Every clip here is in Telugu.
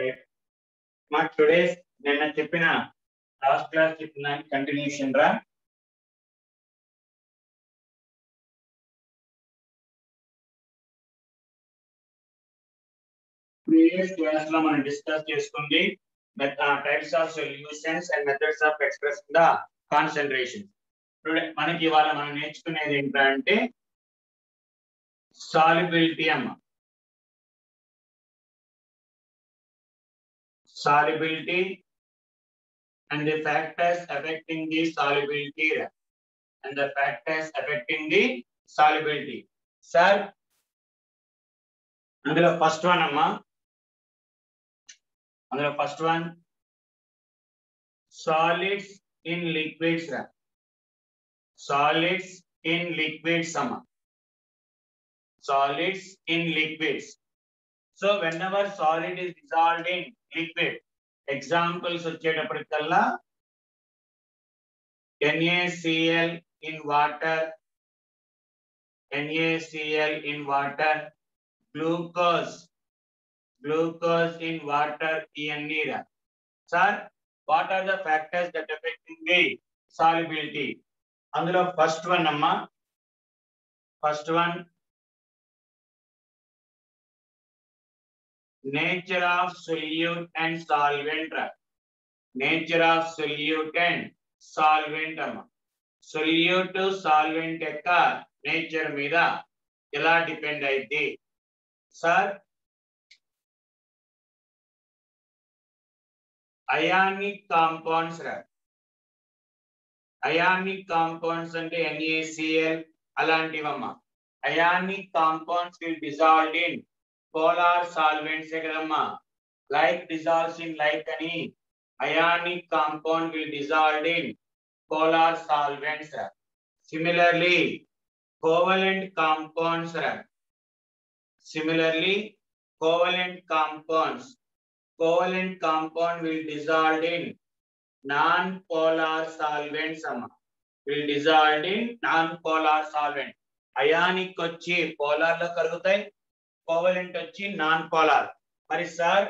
Right. మా టుడేస్ నిన్న చెప్పిన లాస్ట్ క్లాస్ చెప్పిన కంటిన్యూషన్ రా. ప్రీవియస్ క్లాస్ లో మనం డిస్కస్ చేసుకుంది types of solutions and methods of expressing the concentration. మనకి ఇవాళ మనం నేర్చుకునేది ఏంటంటే సాల్యుబిలిటీ అమ్మ. Solubility and the factors affecting the solubility and the factors affecting the solubility. Sir, అందులో ఫస్ట్ వన్ అమ్మా, అందులో first one solids in liquids రా. సాలిడ్స్ ఇన్ లిక్విడ్స్ అమ్మా, solids in liquids. So whenever solid is dissolved in liquid, examples వచ్చేటప్పటికల్లా NaCl in water, NaCl in water, glucose in water ఇవన్నీ రా. Sir, what are the factors that affecting the solubility? అందులో ఫస్ట్ వన్ అమ్మా, first one nature of solute and solvent. Nature of solute and solvent amma. Solute solvent యొక్క నేచర్ మీద ఎలా డిపెండ్ అయింది సార్? అయానిక్ కాంపౌండ్స్ రా. అయానిక్ కాంపౌండ్స్ అంటే NaCl అలాంటివమ్మా. Ionic compounds will dissolve in polar solvents కదమ్మా. Like dissolves in like అని ionic compound will dissolve in polar solvents. Similarly, covalent compounds. Similarly, covalent compound will dissolve in non-polar solvents. Will dissolve in non-polar solvent. Ionic వచ్చి polar లో కరుగుతాయి, కోవలెంట్ వచ్చి నాన్ పోలార్. మరి సార్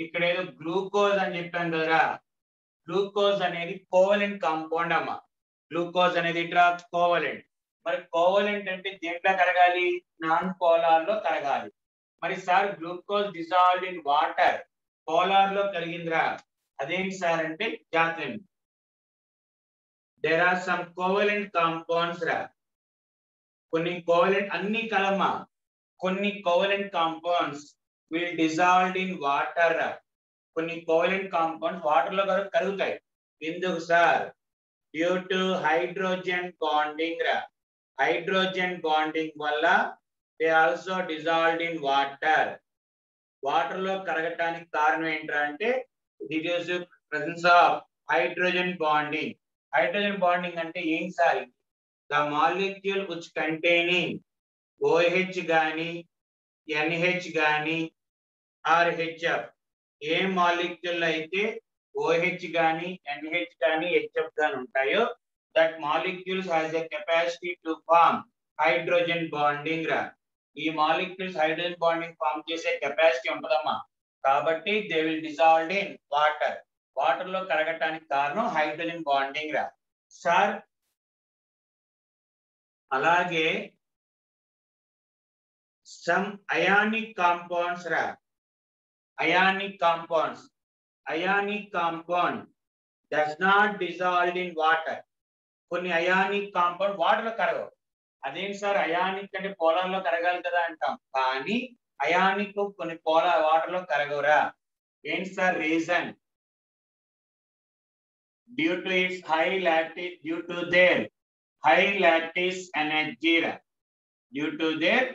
ఇక్కడ ఏదో గ్లూకోజ్ అని చెప్పాను కదా, గ్లూకోజ్ అనేది కోవలెంట్ కాంపౌండ్ అమ్మా. గ్లూకోజ్ అనేది కోవలెంట్. మరి కోవలెంట్ అంటే దేంట్లో కరగాలి? నాన్ పోలార్ లో కరగాలి. మరి sir glucose dissolved in water polar లో కరిగిందిరా. అదేంటి సార్ అంటే జాగ్రత్త. There are some covalent compounds రా. కొన్ని కోవలెంట్ అన్ని కలమ్మా. కొన్ని covalent compounds will dissolved in water. కొన్ని కోవలెంట్ కాంపౌండ్స్ వాటర్ లో కరుగుతాయి. ఎందుకు sir? Due to hydrogen bonding రా. హైడ్రోజన్ బాండింగ్ వల్ల they also dissolved in water. Water లో కరగటానికి కారణం ఏంట్రా అంటే it is the presence of hydrogen bonding. Hydrogen bonding అంటే ఏం sir? the molecule which containing OH గాని NH గాని ఆర్ HF, ఏ మాలిక్యూల్ అయితే OH గాని NH గాని HF గాని ఉంటాయో that molecules has a capacity to form hydrogen bonding రా. ఈ మాలిక్యూల్స్ హైడ్రోజన్ బాండింగ్ ఫార్మ్ చేసే కెపాసిటీ ఉంటదమ్మా. కాబట్టి they will dissolved in water. Water లో కరగటానికి కారణం హైడ్రోజన్ బాండింగ్ రా. సార్ అలాగే some ionic compounds ra. Ionic compound does not dissolve in water. కొన్ని అయానిక్ కాంపౌండ్ వాటర్ లో కరగవు. అదేం సార్? అయానిక్ అంటే పోలార్ లో కరగాలి కదా అంటాం, కానీ అయానిక్ కొన్ని పోలార్ వాటర్ లో కరగవురా. ఏంటి sir reason? Due to it's due to their high lattice energy రా. Due to their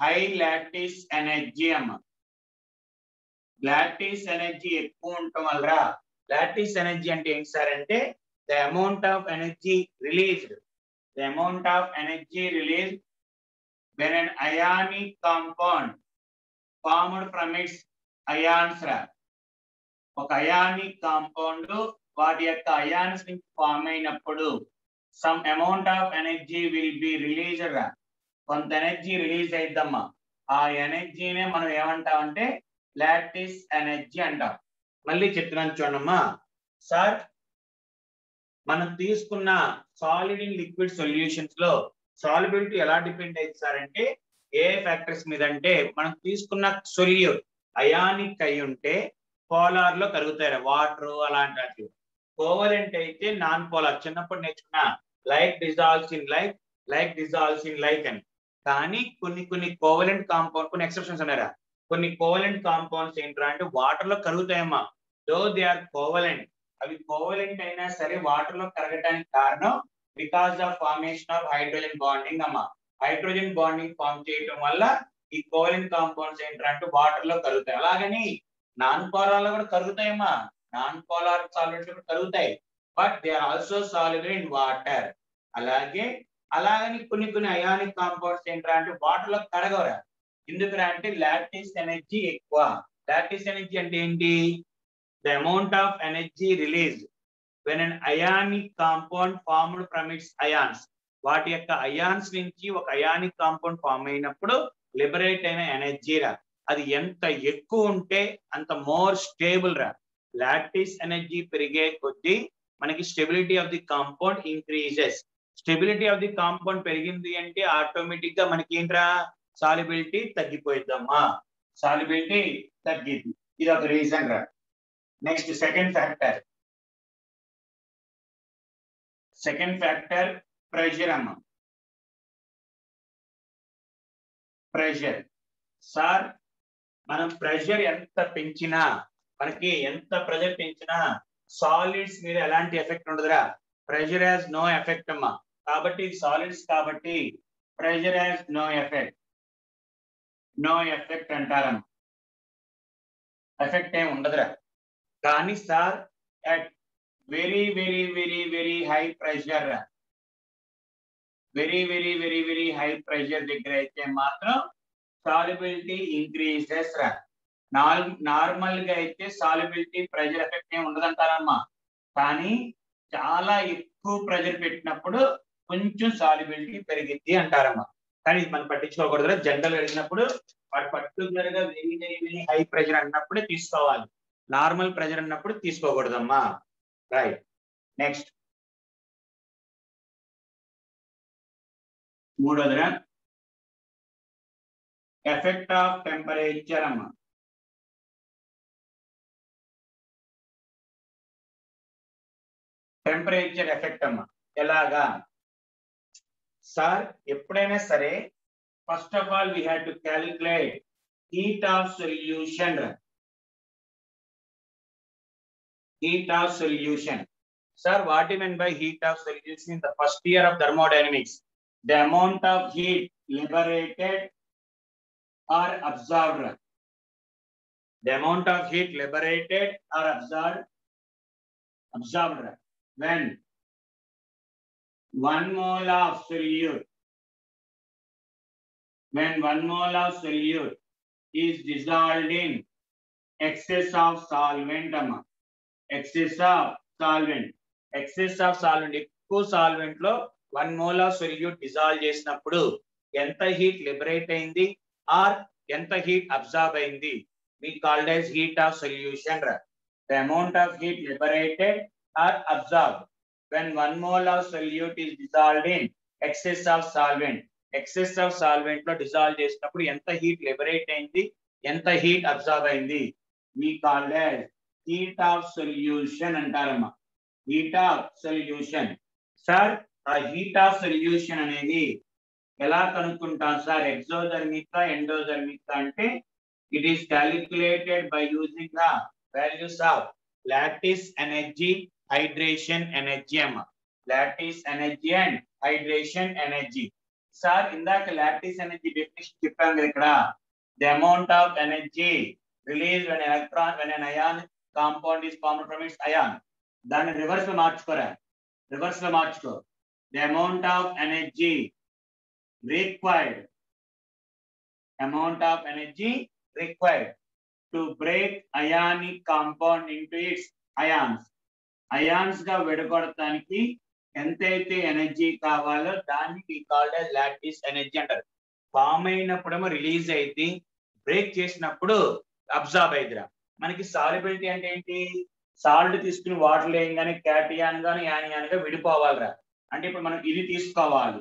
high lattice energy అమ్మ. లాటిస్ ఎనర్జీ ఎక్కువ ఉండటం వల్ల, లాటిస్ ఎనర్జీ అంటే ఏంటి సార్ అంటే the amount of energy released, the amount of energy release when an ionic compound formed from its ions రా. ఒక అయానిక్ కాంపౌండ్ వాటి యొక్క అయాన్స్ నుంచి ఫామ్ అయినప్పుడు some amount of energy will be released రా. కొంత ఎనర్జీ రిలీజ్ అయిద్దమ్మా. ఆ ఎనర్జీనే మనం ఏమంటామంటే లాటిస్ ఎనర్జీ అంటాం. మళ్ళీ చెప్తున్నాను చూడమ్మా సార్, మనం తీసుకున్న సాలిడ్ ఇన్ లిక్విడ్ సొల్యూషన్స్ లో సాల్యుబిలిటీ ఎలా డిపెండ్ అయింది సార్ అంటే ఏ ఫ్యాక్టర్స్ మీద అంటే మనం తీసుకున్న సొల్యూట్ అయానిక్ అయి ఉంటే పోలార్ లో కరుగుతాయి వాటర్ అలాంటి. కోవలెంట్ అయితే నాన్ పోలార్, చిన్నప్పుడు నేర్చుకున్న like dissolves in like, like dissolves in like అని. కానీ కొన్ని కోవలెంట్ కాంపౌండ్, కొన్ని ఎక్సెప్షన్స్ ఉన్నారా, కొన్ని కోవలెంట్ కాంపౌండ్స్ ఏంట్రా అంటే వాటర్ లో కరుగుతాయమ్మా. దో దే ఆర్ కోవలెంట్, అవి కోవలెంట్ అయినా సరే వాటర్ లో కరగటానికి కారణం because of formation of hydrogen bonding అమ్మా. హైడ్రోజన్ బాండింగ్ ఫార్మ్ చేయడం వల్ల ఈ కోవలెంట్ కాంపౌండ్స్ ఏంటంటే వాటర్ లో కరుగుతాయి. అలాగని నాన్ పోలార్ లో కూడా కరుగుతాయమ్మా, నాన్ పోలార్ సాల్వెంట్స్ కూడా కరుగుతాయి, but they are also soluble in water. అలాగని కొన్ని అయానిక్ కాంపౌండ్స్ ఏంటంటే వాటర్ లో కరగవరా. ఎందుకురా అంటే లాటిస్ ఎనర్జీ ఎక్కువ. లాటిస్ ఎనర్జీ అంటే ఏంటి? The amount of energy released when an ionic compound formed from its ions. వాటి యొక్క అయాన్స్ నుంచి ఒక అయానిక్ కాంపౌండ్ ఫామ్ అయినప్పుడు లిబరేట్ అయిన ఎనర్జీ రా, అది ఎంత ఎక్కువ ఉంటే అంత మోర్ స్టేబుల్ రా. లాటిస్ ఎనర్జీ పెరిగే కొద్దీ మనకి stability of the compound increases. Stability of the compound పెరిగింది అంటే ఆటోమేటిక్ గా మనకి ఏంట్రా, సాల్యుబిలిటీ తగ్గిపోయిద్దమ్మా, సాల్యుబిలిటీ తగ్గిద్ది. ఇది ఒక రీజన్ రా. నెక్స్ట్ సెకండ్ ఫ్యాక్టర్ ప్రెషర్ అమ్మ. ప్రెషర్ సార్, మనం ప్రెషర్ ఎంత పెంచినా, మనకి ఎంత ప్రెషర్ పెంచినా సాలిడ్స్ మీద ఎలాంటి ఎఫెక్ట్ ఉండదురా. ప్రెషర్ హ్యాస్ నో ఎఫెక్ట్ అమ్మా. కాబట్టి సాలిడ్స్ కాబట్టి ప్రెషర్ హ్యాస్ నో ఎఫెక్ట్ అంటారమ్మా. ఎఫెక్ట్ ఏమి ఉండదురా. కానీ sir at very high pressure, very high pressure దగ్గర అయితే మాత్రం సాల్యుబిలిటీ ఇంక్రీజెస్ రా. నార్మల్ గా అయితే సాల్యుబిలిటీ ప్రెషర్ ఎఫెక్ట్ ఏమి ఉండదంటారమ్మా. కానీ చాలా ఎక్కువ ప్రెషర్ పెట్టినప్పుడు కొంచెం సాల్యుబిలిటీ పెరిగిద్ది అంటారమ్మా. కానీ ఇది మనం పట్టించుకోకూడదు. జనరల్ అడిగినప్పుడు పర్టికులర్ గా వెరీ హై ప్రెషర్ అన్నప్పుడే తీసుకోవాలి, నార్మల్ ప్రెషర్ అన్నప్పుడు తీసుకోకూడదమ్మా. రైట్. నెక్స్ట్ మూడోదిరా ఎఫెక్ట్ ఆఫ్ టెంపరేచర్ అమ్మా. టెంపరేచర్ ఎఫెక్ట్ అమ్మా. ఎలాగా సార్? ఎప్పుడైనా సరే first of all we have to calculate heat of solution. Heat of solution. Sir, what do you mean by heat of solution in the first year of thermodynamics? The amount of heat liberated or absorbed. The amount of heat liberated or absorbed when 1 mole of solute, is dissolved in excess of solvent. Excess of solvent. ఎక్కువ సాల్వెంట్ లో 1 mole of solute డిజాల్వ్ చేసినప్పుడు ఎంత హీట్ లిబరేట్ అయింది ఆర్ ఎంత హీట్ అబ్జార్బ్ అయింది, we called as heat of solution. The amount of heat liberated or absorbed when 1 mole of solute is dissolved in excess of solvent. excess of solvent లో డిజాల్వ్ చేసినప్పుడు ఎంత హీట్ లిబరేట్ అయింది, ఎంత హీట్ అబ్జార్బ్ అయింది, we called as heat of solution అంటారమ్మా. Heat of solution. సార్, ఆ హీట్ ఆఫ్ సొల్యూషన్ అనేది ఎలా కనుక్కుంటాం సార్? ఎగ్జోథర్మిక్ ఎండోథర్మిక్ అంటే it is calculated by using the values of lattice energy, hydration energy అమ్మా. Lattice energy and hydration energy. Sir, ఇందాక లాటిస్ ఎనర్జీ డెఫినిషన్ చెప్పాం కదా ఇక్కడ. The amount of energy released when an ion compound is formed from its ion. దాన్ని రివర్స్ లో మార్చుకోరా. The amount of energy required to break ionic compound into its ions. Ions గా విడగొడటానికి ఎంతైతే ఎనర్జీ కావాలో దాన్ని we called as lattice energy అంటారు. ఫామ్ అయినప్పుడేమో రిలీజ్ అయింది, బ్రేక్ చేసినప్పుడు అబ్జార్బ్ అయిద్దిరా. మనకి సాల్యుబిలిటీ అంటే ఏంటి? సాల్ట్ తీసుకుని వాటర్ వేయంగానే క్యాటియాన్ గాని యానియాన్ గా విడిపోవాలిరా. అంటే ఇప్పుడు మనం ఇది తీసుకోవాలి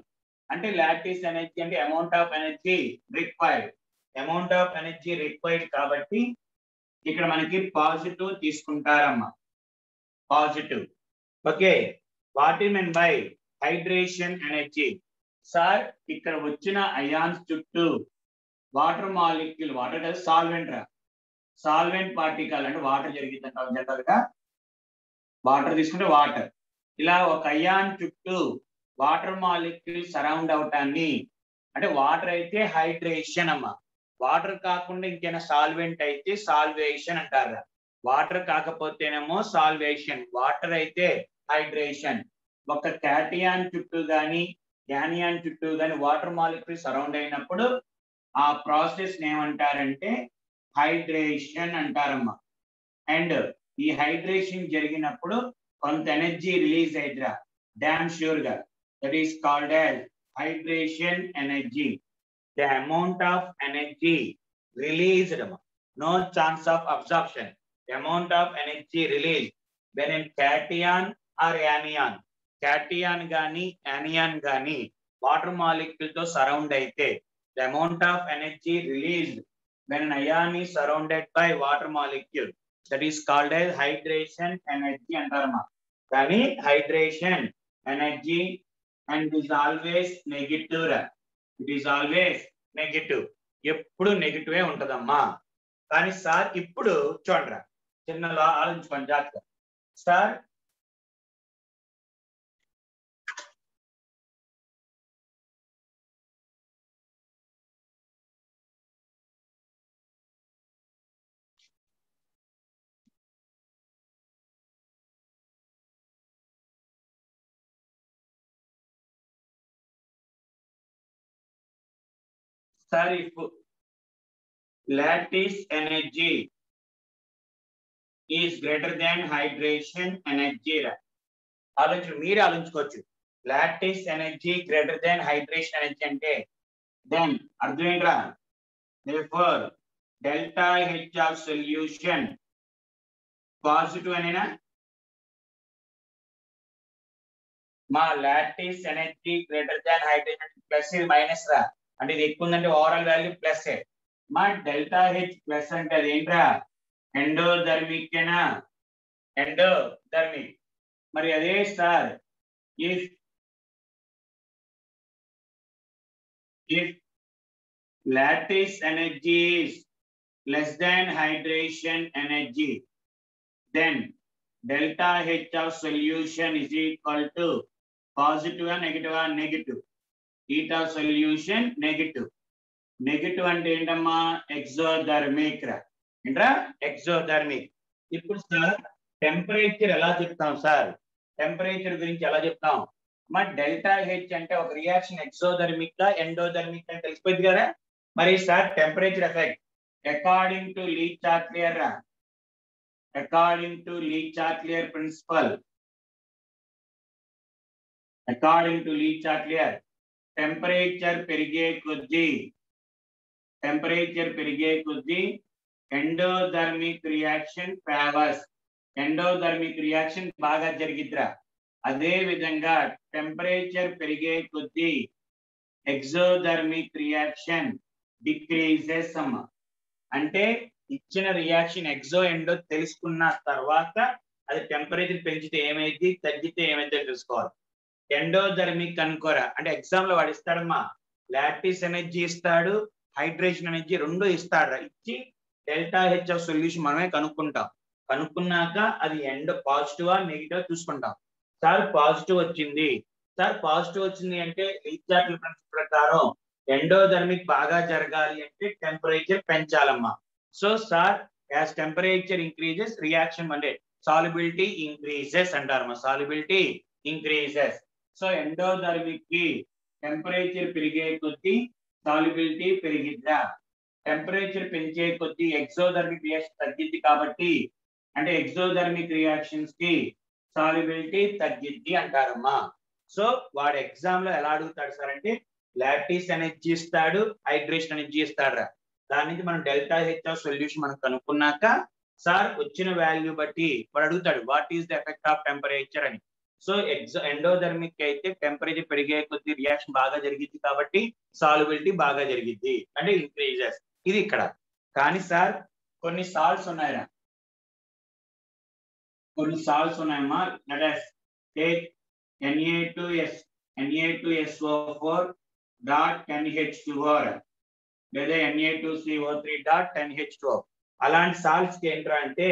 అంటే లాక్టిస్ ఎనర్జీ అంటే amount of energy required. Amount of energy required కాబట్టి ఇక్కడ మనకి పాజిటివ్ తీసుకుంటారమ్మా. Positive. Okay. What you mean by hydration energy? Sir ఇక్కడ వచ్చిన అయాన్స్ చుట్టూ వాటర్ మాలిక్యూల్, వాటర్ కదా సాల్వెంట్ రా, సాల్వెంట్ పార్టికల్ అంటే వాటర్ జరిగింది జనరల్ గా. వాటర్ తీసుకుంటే వాటర్, ఇలా ఒక అయాన్ చుట్టూ వాటర్ మాలిక్యూల్ సరౌండ్ అవటాన్ని అంటే వాటర్ అయితే హైడ్రేషన్ అమ్మా. వాటర్ కాకుండా ఇంకేనా సాల్వెంట్ అయితే సాల్వేషన్ అంటారా. వాటర్ కాకపోతేనేమో సాల్వేషన్, వాటర్ అయితే హైడ్రేషన్. ఒక క్యాటియాన్ చుట్టూ గాని యానియాన్ చుట్టూ గాని వాటర్ మాలిక్యూల్ సరౌండ్ అయినప్పుడు ఆ ప్రాసెస్ ఏమంటారంటే హైడ్రేషన్ అంటారమ్మా. అండ్ ఈ హైడ్రేషన్ జరిగినప్పుడు కొంత ఎనర్జీ రిలీజ్ అయిద్రా, డామ్ ష్యూర్ గా. That is called as hydration energy. The amount of energy released, no chance of absorption. Amount of energy release when in cation or anion. Cation గాని యానియాన్ గాని వాటర్ మాలిక్యూల్ తో సరౌండ్ అయితే the amount of energy released when an ion is surrounded by water molecule, that is called as hydration energy antarama. Kani hydration energy and is always negative. It is always negative. ఎప్పుడు నెగటివ్ ఉంటదమ్మా. కానీ సార్ ఇప్పుడు చూడరా, చిన్న ఆలోచించుకోండి జాగ్రత్త. Sir if lattice energy is greater than hydration energy, మీరే ఆలోచించుకోవచ్చు. Lattice energy greater than hydration energy అంటే దెన్ అర్థం ఏంట్రా? therefore delta H of solution positive అనేనా? మా lattice energy greater than hydration plus ఇది మైనస్ రా, అంటే ఇది ఎక్కువ ఉందంటే ఓవరాల్ వాల్యూ ప్లస్. మా డెల్టా హెచ్ ప్లస్ అంటే అది ఏంట్రా? ఎండోధర్మిక్ ఏనా? ఎండోధర్మిక్. మరి అదే sir if lattice energy is less than hydration energy, then delta H of solution is equal to positive and negative or negative. Heat of solution negative. Negative అంటే ఏంటమ్మా? ఎక్సోథర్మిక్ రా. ఏంట్రా? ఎక్సోథర్మిక్. ఇప్పుడు సార్ టెంపరేచర్ ఎలా చెప్తాం సార్? టెంపరేచర్ గురించి ఎలా చెప్తాం? మా డెల్టా హెచ్ అంటే ఒక రియాక్షన్ ఎక్సోథర్మిక్ గా ఎండోథర్మిక్ అని తెలిసిపోయింది కదా. మరి sir temperature effect according to Le Chatelier రా, according to Le Chatelier principle, according to Le Chatelier temperature పెరిగే కొద్దీ endothermic reaction favours. Endothermic reaction బాగా జరిగిద్దిరా. అదే విధంగా టెంపరేచర్ పెరిగే కొద్దీ ఎక్సోథర్మిక్ రియాక్షన్ డిక్రీజెస్ అమ్మా. అంటే ఇచ్చిన రియాక్షన్ ఎక్సో ఎండో తెలుసుకున్న తర్వాత అది టెంపరేచర్ పెంచితే ఏమైంది, తగ్గితే ఏమైతే తెలుసుకోవాలి. ఎండోథర్మిక్ అనుకోరా అంటే ఎగ్జామ్ లో వాడు ఇస్తాడమ్మా, లాటిస్ ఎనర్జీ ఇస్తాడు, హైడ్రేషన్ ఎనర్జీ రెండు ఇస్తాడు. ఇచ్చి డెల్టా హెచ్ ఆఫ్ సొల్యూషన్ మనమే కనుక్కుంటాం. కనుక్కున్నాక అది ఎండ్ పాజిటివా నెగిటివ్ చూసుకుంటాం. సార్ పాజిటివ్ వచ్చింది, సార్ పాజిటివ్ వచ్చింది అంటే లీచార్ట్ల ప్రిన్సిపల్ ప్రకారం ఎండోథర్మిక్ బాగా జరగాలి అంటే టెంపరేచర్ పెంచాలమ్మా. So sir as temperature increases reaction అంటే సాల్యుబిలిటీ ఇంక్రీజెస్ అంటారమ్మా. Solubility increases. సో ఎండోథర్మిక్ కి టెంపరేచర్ పెరిగే కొద్దీ సాల్యుబిలిటీ పెరిగిద్దా? టెంపరేచర్ పెంచే కొద్దీ ఎక్సోథర్మిక్ రియాక్షన్ తగ్గిద్ది కాబట్టి అంటే ఎక్సోథర్మిక్ రియాక్షన్స్ కి సాల్యుబిలిటీ తగ్గిద్ది అంటారమ్మా. సో వాడు ఎగ్జామ్ లో ఎలా అడుగుతాడు సార్ అంటే లాటిస్ ఎనర్జీ ఇస్తాడు, హైడ్రేషన్ ఎనర్జీ ఇస్తాడు. దాని నుంచి మనం డెల్టా హెచ్ ఆఫ్ సొల్యూషన్ మనం కనుక్కున్నాక సార్ వచ్చిన వాల్యూ బట్టి వాడు అడుగుతాడు what is the effect of temperature అని. సో ఎండోథర్మిక్ అయితే టెంపరేచర్ పెరిగే కొద్ది రియాక్షన్ బాగా జరిగింది కాబట్టి సాల్యుబిలిటీ బాగా జరిగింది అంటే ఇంక్రీజెస్. ఇది ఇక్కడ. కానీ సార్ కొన్ని సాల్ట్స్ ఉన్నాయా, కొన్ని సాల్ట్స్ ఉన్నాయమ్మా. Let us take Na2SO4 dot 10H2O లేదా Na2CO3 డాట్ 10H2O. అలాంటి సాల్ట్స్ కి ఏంట్రా అంటే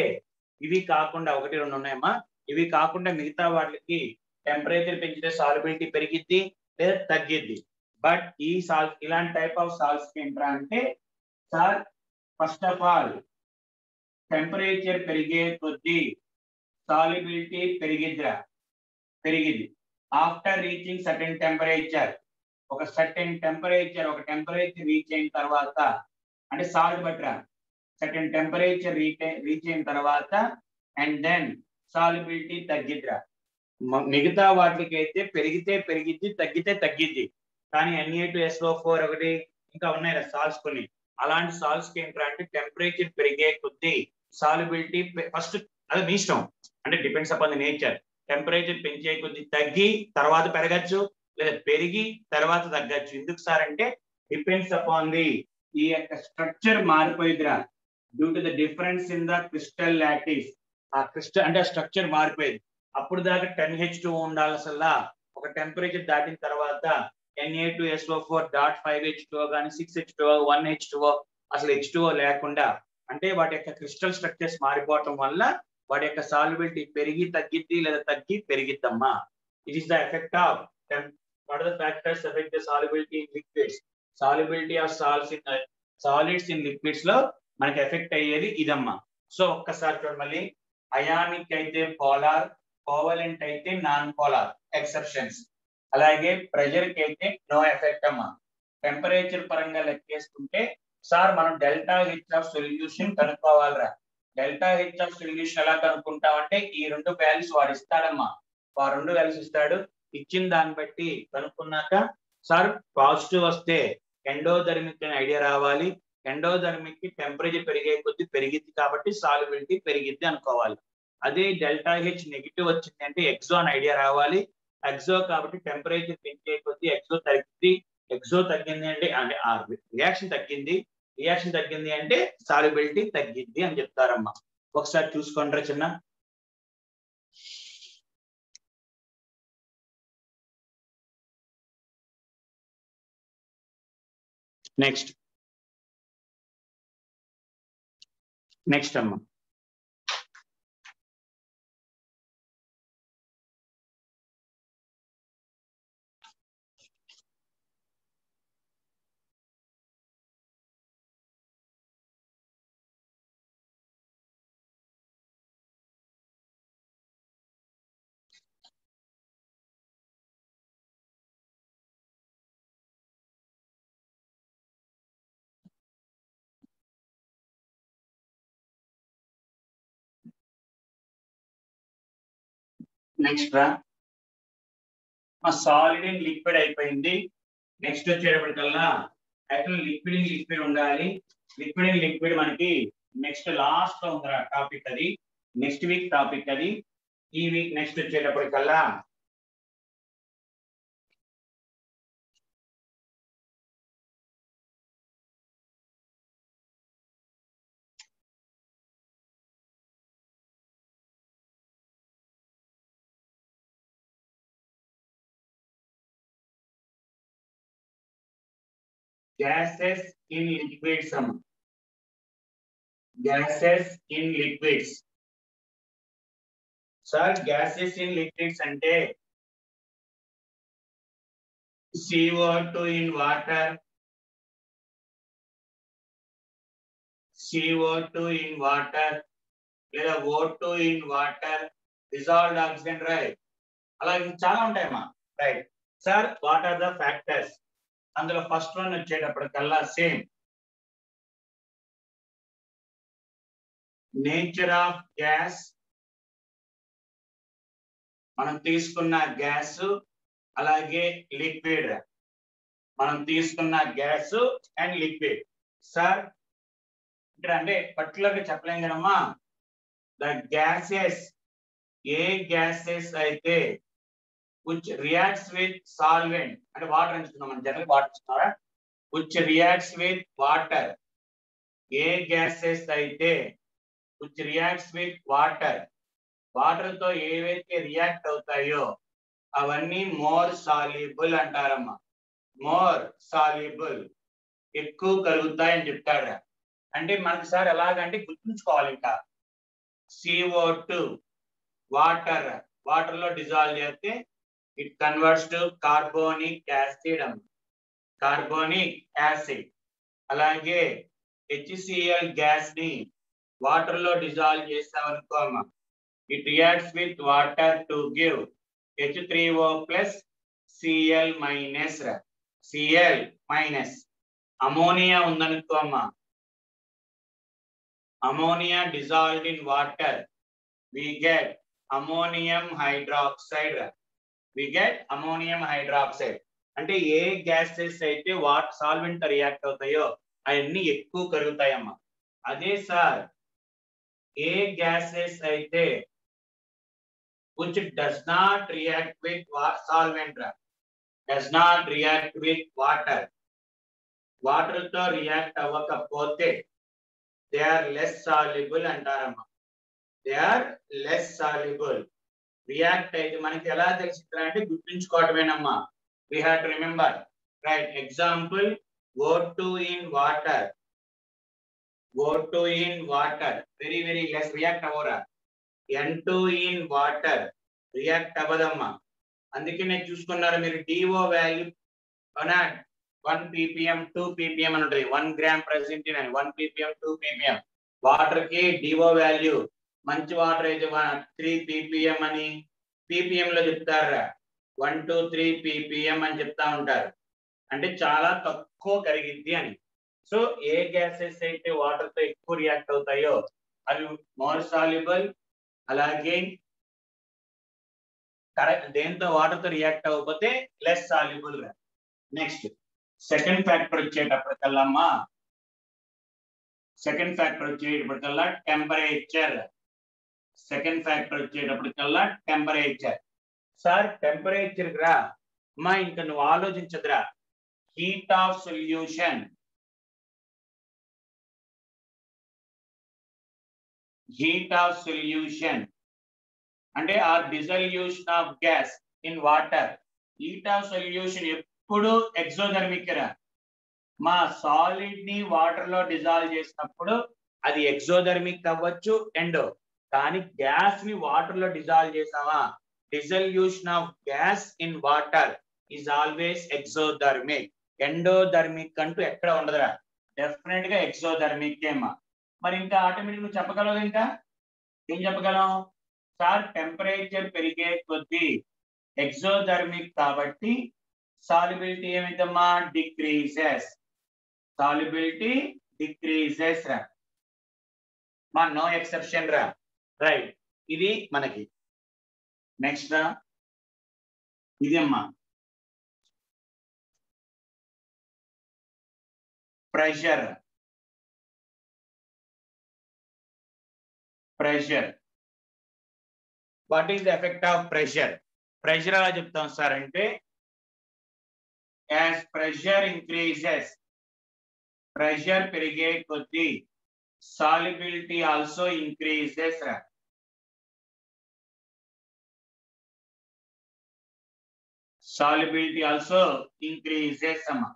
ఇవి కాకుండా ఒకటి రెండు ఉన్నాయమ్మా. ఇవి కాకుండా మిగతా వాటికి టెంపరేచర్ పెంచితే సాల్యుబిలిటీ పెరిగిద్ది లేదా తగ్గిద్ది. బట్ ఈ సాల్ట్ ఇలాంటి టైప్ ఆఫ్ సాల్ట్స్ కి ఏంట్రా అంటే sir first of all temperature పెరిగే కొద్దీ సాల్యుబిలిటీ పెరిగింది ఆఫ్టర్ రీచింగ్ సర్టెన్ టెంపరేచర్. ఒక టెంపరేచర్ రీచ్ అయిన తర్వాత అంటే సాల్ట్ బట్రా సర్టెన్ టెంపరేచర్ రీచ్ అయిన తర్వాత అండ్ దెన్ సాల్యుబిలిటీ తగ్గిద్దిరా. మిగతా వాటికి అయితే పెరిగితే పెరిగిద్ది తగ్గితే తగ్గిద్ది. కానీ Na2SO4 ఒకటి ఇంకా ఉన్నాయి సాల్ట్స్ కొన్ని. అలాంటి సాల్ట్స్ కి ఏంటంటే అంటే టెంపరేచర్ పెరిగే కొద్దీ సాల్యుబిలిటీ ఫస్ట్ అది మీ ఇష్టం అంటే depends upon the nature. Temperature పెంచే కొద్దీ తగ్గి తర్వాత పెరగచ్చు లేదా పెరిగి తర్వాత తగ్గచ్చు. ఎందుకు సార్ అంటే డిపెండ్స్ అపాన్ ది ఈ యొక్క స్ట్రక్చర్ మారిపోయిద్దిరా due to the difference in the crystal lattice. ఆ క్రిస్టల్ అంటే ఆ స్ట్రక్చర్ మారిపోయింది. అప్పుడు దాకా 10H2 ఉండాల్సల్లా ఒక టెంపరేచర్ దాటిన తర్వాత Na2SO4 డాట్ 5H2O కానీ 6H2O 1H2O అసలు H2O లేకుండా అంటే వాటి యొక్క క్రిస్టల్ స్ట్రక్చర్స్ మారిపోవటం వల్ల వాటి యొక్క సాల్యుబిలిటీ పెరిగి తగ్గిద్ది లేదా తగ్గి పెరిగిద్దమ్మా. It is the effect of what are the factors effect the solubility in liquids. Solubility of solids in liquids లో మనకి ఎఫెక్ట్ అయ్యేది ఇదమ్మా. సో ఒక్కసారి చూడండి మళ్ళీ. అయానిక్ అయితే పోలార్, కోవలెంట్ అయితే నాన్ పోలార్ ఎక్సెప్షన్స్. అలాగే ప్రెషర్ కి అయితే నో ఎఫెక్ట్ అమ్మా. టెంపరేచర్ పరంగా లెక్కేసుకుంటే సార్ మనం డెల్టా హెచ్ ఆఫ్ సొల్యూషన్ కనుక్కోవాలిరా. డెల్టా హెచ్ ఆఫ్ సొల్యూషన్ ఎలా కనుక్కుంటామంటే ఈ రెండు వాల్యూస్ వాడు ఇస్తాడమ్మా. ఆ రెండు వాల్యూస్ ఇస్తాడు. ఇచ్చిన దాన్ని బట్టి కనుక్కున్నాక సార్ పాజిటివ్ వస్తే ఎండోథర్మిక్ అనే ఐడియా రావాలి. ఎండోథర్మిక్ కి టెంపరేచర్ పెరిగే కొద్ది పెరిగిద్ది కాబట్టి సాల్యుబిలిటీ పెరిగిద్ది అనుకోవాలి. అదే డెల్టా హెచ్ నెగిటివ్ వచ్చింది అంటే ఎక్సో అని ఐడియా రావాలి. ఎక్సో కాబట్టి టెంపరేచర్ పెంచే కొద్ది ఎక్సో తగ్గింది. ఎక్సో తగ్గింది అంటే ఆ రియాక్షన్ తగ్గింది అంటే సాల్యుబిలిటీ తగ్గింది అని చెప్తారమ్మా. ఒకసారి చూసుకోండి చిన్న. నెక్స్ట్ అమ్మా. నెక్స్ట్ రా మా సాలిడ్ ఇన్ లిక్విడ్ అయిపోయింది. నెక్స్ట్ వచ్చేటప్పటికల్లా యాక్చువల్ లిక్విడ్ ఇన్ లిక్విడ్ ఉండాలి. లిక్విడ్ ఇన్ లిక్విడ్ మనకి నెక్స్ట్ లాస్ట్ లో ఉందిరా టాపిక్. అది నెక్స్ట్ వీక్ టాపిక్. అది ఈ వీక్ నెక్స్ట్ వచ్చేటప్పటికల్లా gases in liquids. Gases in liquids. Sir, gases in liquids అంటే CO2 in water, CO2 in water లేదా O2 in water, dissolved oxygen, right? అలాగే చాలా ఉంటాయమ్మా. Right sir, what are the factors? అందులో ఫస్ట్ వన్ వచ్చేటప్పటికల్లా సేమ్ నేచర్ ఆఫ్ గ్యాస్. మనం తీసుకున్న గ్యాస్ అలాగే లిక్విడ్. మనం తీసుకున్న గ్యాస్ అండ్ లిక్విడ్. సార్ అంటే పర్టికులర్ గా చెప్పలేం కదమ్మా. ద గ్యాసెస్, ఏ గ్యాసెస్ అయితే which reacts with solvent, అంటే వాటర్ ఎంచుకున్నాం మనం, జనరల్ వాటర్ ఎంచుకున్నారా, which reacts with water, ఏ గ్యాసెస్ అయితే which reacts with water, water తో ఏవైతే రియాక్ట్ అవుతాయో అవన్నీ మోర్ సాల్యుబుల్ అంటారమ్మా. మోర్ సాల్యుబుల్, ఎక్కువ కరుగుతాయని చెప్తాడు. అంటే మనకి సార్ ఎలాగంటే గుర్తుంచుకోవాలి, ఇంకా CO2 వాటర్, వాటర్ లో డిజాల్వ్ చేస్తే it converts to carbonic acid, carbonic acid. అలాగే HCl గ్యాస్ ని వాటర్ లో డిజాల్వ్ చేసామనుకో అమ్మా, it reacts with water to give H3O plus Cl minus, Cl minus. Ammonia ఉందనుకో అమ్మా, ammonia dissolved in water, we get ammonium hydroxide, we get ammonium hydroxide. అంటే ఏ గ్యాసెస్ అయితే సాల్వెంట్ రియాక్ట్ అవుతాయో అవన్నీ ఎక్కువ కరుగుతాయమ్మా. అదే సార్ ఏ గ్యాసెస్ అయితే which does not react with solvent, does not react with water, water తో రియాక్ట్ అవ్వకపోతే they are less soluble అంటారమ్మా. they are less soluble. React అయితే మనకి ఎలా తెలుస్తుంది అంటే గుర్తుంచుకోవటమేనమ్మా. we have to remember, right? example, O2 in water, O2 in water very very less react avora. N2 in water react avadamma. అందుకే నేను చూసుకున్నారు మీరు DO వాల్యూ 1 ppm 2 ppm అని ఉంటుంది. 1 gram present in 1 ppm 2 ppm. Water కి DO వాల్యూ మంచి వాటర్ అయితే 3 ppm అని ppm లో చెప్తారా, 1 to 3 ppm అని చెప్తా ఉంటారు. అంటే చాలా తక్కువ కరిగిద్ది అని. సో ఏ గ్యాసెస్ అయితే వాటర్ తో ఎక్కువ రియాక్ట్ అవుతాయో అవి మోర్ సాల్యుబుల్. అలాగే దేంతో వాటర్ తో రియాక్ట్ అవ్వకపోతే less soluble. Next second factor వచ్చేటప్పటికల్లా టెంపరేచర్. సెకండ్ ఫ్యాక్టర్ వచ్చేటప్పటికల్లా టెంపరేచర్. సార్ టెంపరేచర్ రా అమ్మా, ఇంకా నువ్వు ఆలోచించదురా. Heat of solution, heat of solution అంటే or dissolution of gas in water. Heat of solution ఎప్పుడు ఎక్సోథర్మిక్ రా. మా సాలిడ్ ని వాటర్ లో డిజాల్వ్ చేసినప్పుడు అది ఎక్సోథర్మిక్ అవ్వచ్చు, ఎండో. కానీ గ్యాస్ ని వాటర్ లో డిజాల్వ్ చేసావా, dissolution of gas in water is always exothermic. Endothermic అంటూ ఎక్కడ ఉండదురా, డెఫినెట్ గా ఎక్సోథర్మిక్ ఏమా. మరి ఇంకా ఆటోమేటిక్ నువ్వు చెప్పగలవు, ఇంకా ఏం చెప్పగలం సార్? టెంపరేచర్ పెరిగే కొద్దీ ఎక్సోథర్మిక్ కాబట్టి సాల్యుబిలిటీ ఏమైందమ్మా, డిక్రీజెస్. సాల్యుబిలిటీ డిక్రీజెస్ రా మా, నో ఎక్సెప్షన్ రా. రైట్, ఇది మనకి నెక్స్ట్ రా. ఇది అమ్మా pressure. Pressure, what is the effect of pressure? Pressure ఎలా చెప్తాం సార్ అంటే, యాజ్ ప్రెషర్ ఇంక్రీజెస్, ప్రెషర్ పెరిగే కొద్దీ సాల్యుబిలిటీ ఆల్సో ఇంక్రీజెస్ రా. సాల్యుబిలిటీ ఆల్సో ఇంక్రీజెస్ అమ్మా.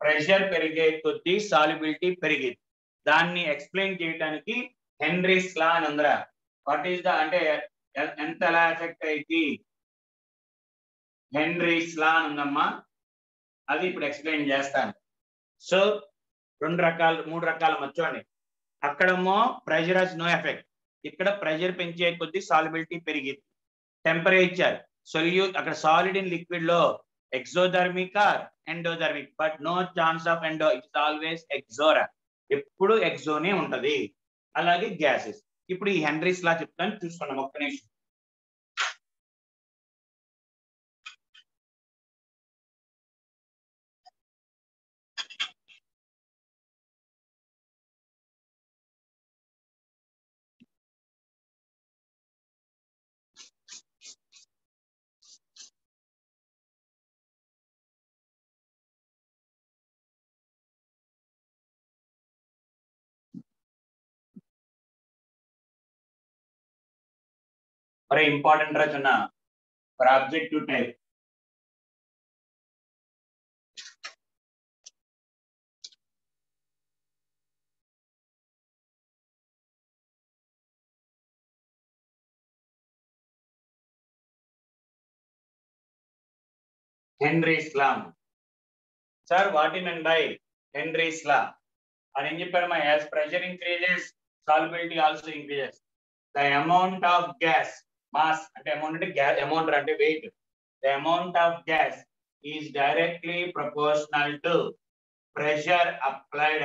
ప్రెషర్ పెరిగే కొద్దీ సాల్యుబిలిటీ పెరిగింది. దాన్ని ఎక్స్ప్లెయిన్ చేయడానికి హెన్రీస్ లా అని ఉందిరా. వాట్ ఈస్ ద అంటే ఎంత ఎలా ఎఫెక్ట్ అయింది, హెన్రీస్ లా అని ఉందమ్మా. అది ఇప్పుడు ఎక్స్ప్లెయిన్ చేస్తాను. సో 3 రకాల మర్చోండి. అక్కడేమో ప్రెషర్ హాస్ నో ఎఫెక్ట్, ఇక్కడ ప్రెషర్ పెంచే కొద్దీ సాల్యుబిలిటీ పెరిగింది. టెంపరేచర్ అక్కడ సాలిడ్ ఇన్ లిక్విడ్ లో exothermic or endothermic, but no chance of endo, it's always ఎక్సోరా, ఎప్పుడు ఎక్సోనే ఉంటది. అలాగే గ్యాసెస్. ఇప్పుడు ఈ హెన్రీస్ లా చెప్తాను, చూసుకున్నాం ఒక్క నిమిషం. very important rachana for objective type. Henry's law. Sir, what do you mean by Henry's law? And in Japan, as pressure increases, solubility also increases. The amount of gas, mass, and amount and weight, the amount of gas is directly proportional to pressure applied.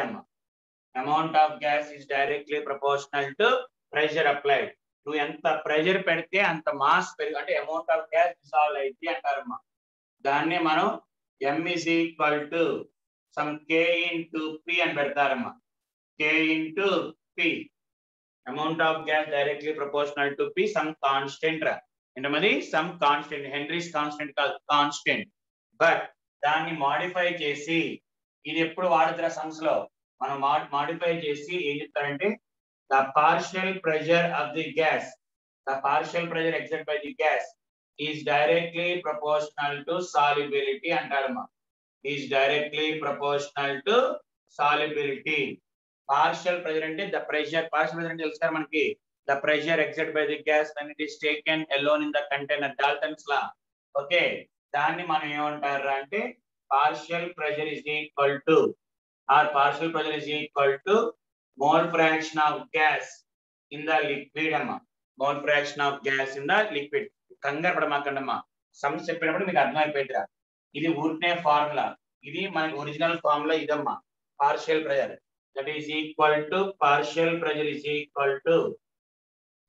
Amount of gas is directly proportional to pressure applied. నువ్వు ఎంత ప్రెషర్ పెడితే అంత మాస్ అంటే అమౌంట్ ఆఫ్ గ్యాస్ డిసాల్వ్ అయింది అంటారమ్మా. దాన్ని మనం m is equal to some k into p అని పెడతారమ్మా. k into p, amount of gas directly proportional to p, some constant రా. ఏంటది some constant, Henry's constant కాదు, constant. బట్ దాన్ని మాడిఫై చేసి ఇది ఎప్పుడు వాడుతారా సమ్స్ లో మనం మాడిఫై చేసి ఏం చెప్తారంటే the partial pressure of the gas, the partial pressure exerted by the gas is directly proportional to solubility అంటారమ్మా. is directly proportional to solubility. Partial pressure అంటే the pressure, partial pressure అంటే తెలుసు కదా మనకి, the pressure exerted by the gas when it is taken alone in the container, Dalton's law. Okay, దాన్ని మనం ఏమంటారు అంటే partial pressure is equal to, or partial pressure is equal to mole fraction of gas in the liquid అమ్మా. mole fraction of gas in the liquid. కంగారు పడమాకండమ్మా, సమ్స్ చెప్పినప్పుడు మీకు అర్థమైపోయిందిరా. ఇది ఊరినే ఫార్ములా, ఇది మనకి ఒరిజినల్ ఫార్ములా ఇదమ్మా. Partial pressure that is equal to, partial pressure is equal to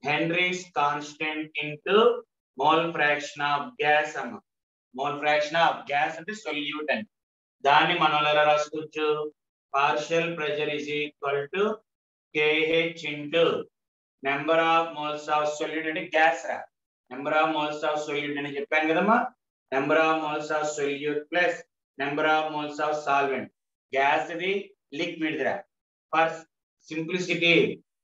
Henry's constant into mole fraction of gas అమ్మా. మోల్ ఫ్రాక్షన్ ఆఫ్ గ్యాస్ అంటే సొల్యూట్ అని. దాన్ని మనం ఎలా రాసుకోవచ్చు, partial pressure is equal to KH into number of moles of solute అంటే గ్యాస్ రా. Number of moles of solute అని చెప్పాను కదమ్మా. Number of moles of solute plus number of moles of solvent. Gas ఇది లిక్విడ్ రా. For simplicity,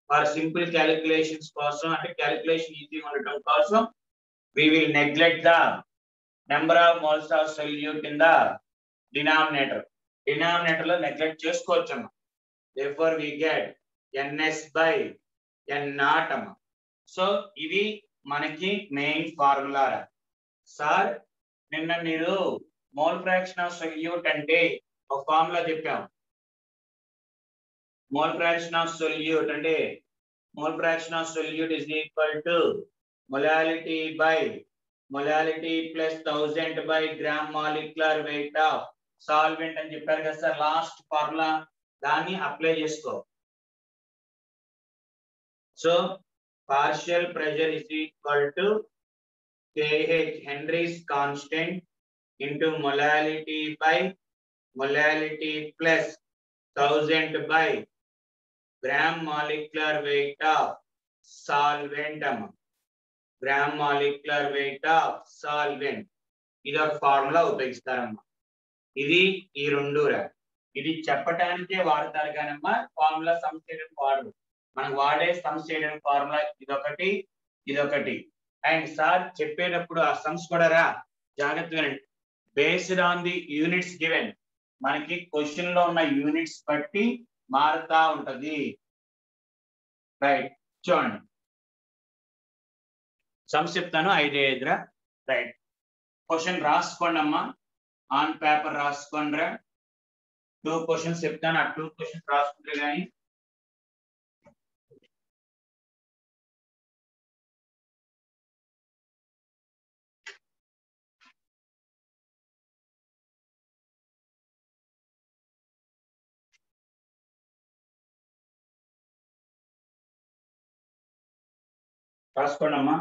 for simple calculations కోసం, అంటే క్యాలిక్యులేషన్ ఈజీగా ఉండటం కోసం we will neglect the number of moles of solute in the denominator. Denominator లో నెగ్లెక్ట్ చేసుకోవచ్చు అమ్మా. therefore we get ns by n naught అమ్మా. సో ఇది మనకి మెయిన్ ఫార్ములా రా. సార్ నిన్న మీరు మోల్ ఫ్రాక్షన్ ఆఫ్ సొల్యూట్ అంటే ఒక ఫార్ములా చెప్పాం. మోల్ ఫ్రాక్షన్ ఆఫ్ సొల్యూట్ అంటే mole fraction of solute is equal to molality by molality plus 1000 by gram molecular weight of solvent అని చెప్పారు కదా సార్ లాస్ట్ ఫార్ములా. దాన్ని అప్లై చేసుకో. So partial pressure is equal to KH, Henry's constant, into molality by molality plus 1000 by gram molecular weight of solvent. gram molecular weight of solvent. ఇది ఒక ఫార్ములా ఉపయోగిస్తారమ్మా. ఇది ఈ రెండు రా. ఇది చెప్పటానికే వాడతారు కానమ్మా, ఫార్ములా సమ్ చేయడానికి వాడరు. మనకు వాడే సమ్ చేయడానికి ఫార్ములా ఇదొకటి, ఇదొకటి. అండ్ సార్ చెప్పేటప్పుడు ఆ సమ్స్ కూడా రా జాగ్రత్తగా based on the units given. మనకి క్వశ్చన్ లో ఉన్న యూనిట్స్ బట్టి మారుతా ఉంటది. రైట్, చూడండి సమ్స్ చెప్తాను 5 రా. రైట్, క్వశ్చన్ రాసుకోండి అమ్మా, ఆన్ పేపర్ రాసుకోండి రా. 2 క్వశ్చన్స్ చెప్తాను, ఆ 2 క్వశ్చన్స్ రాసుకుంటే కానీ రాసుకోండి అమ్మా.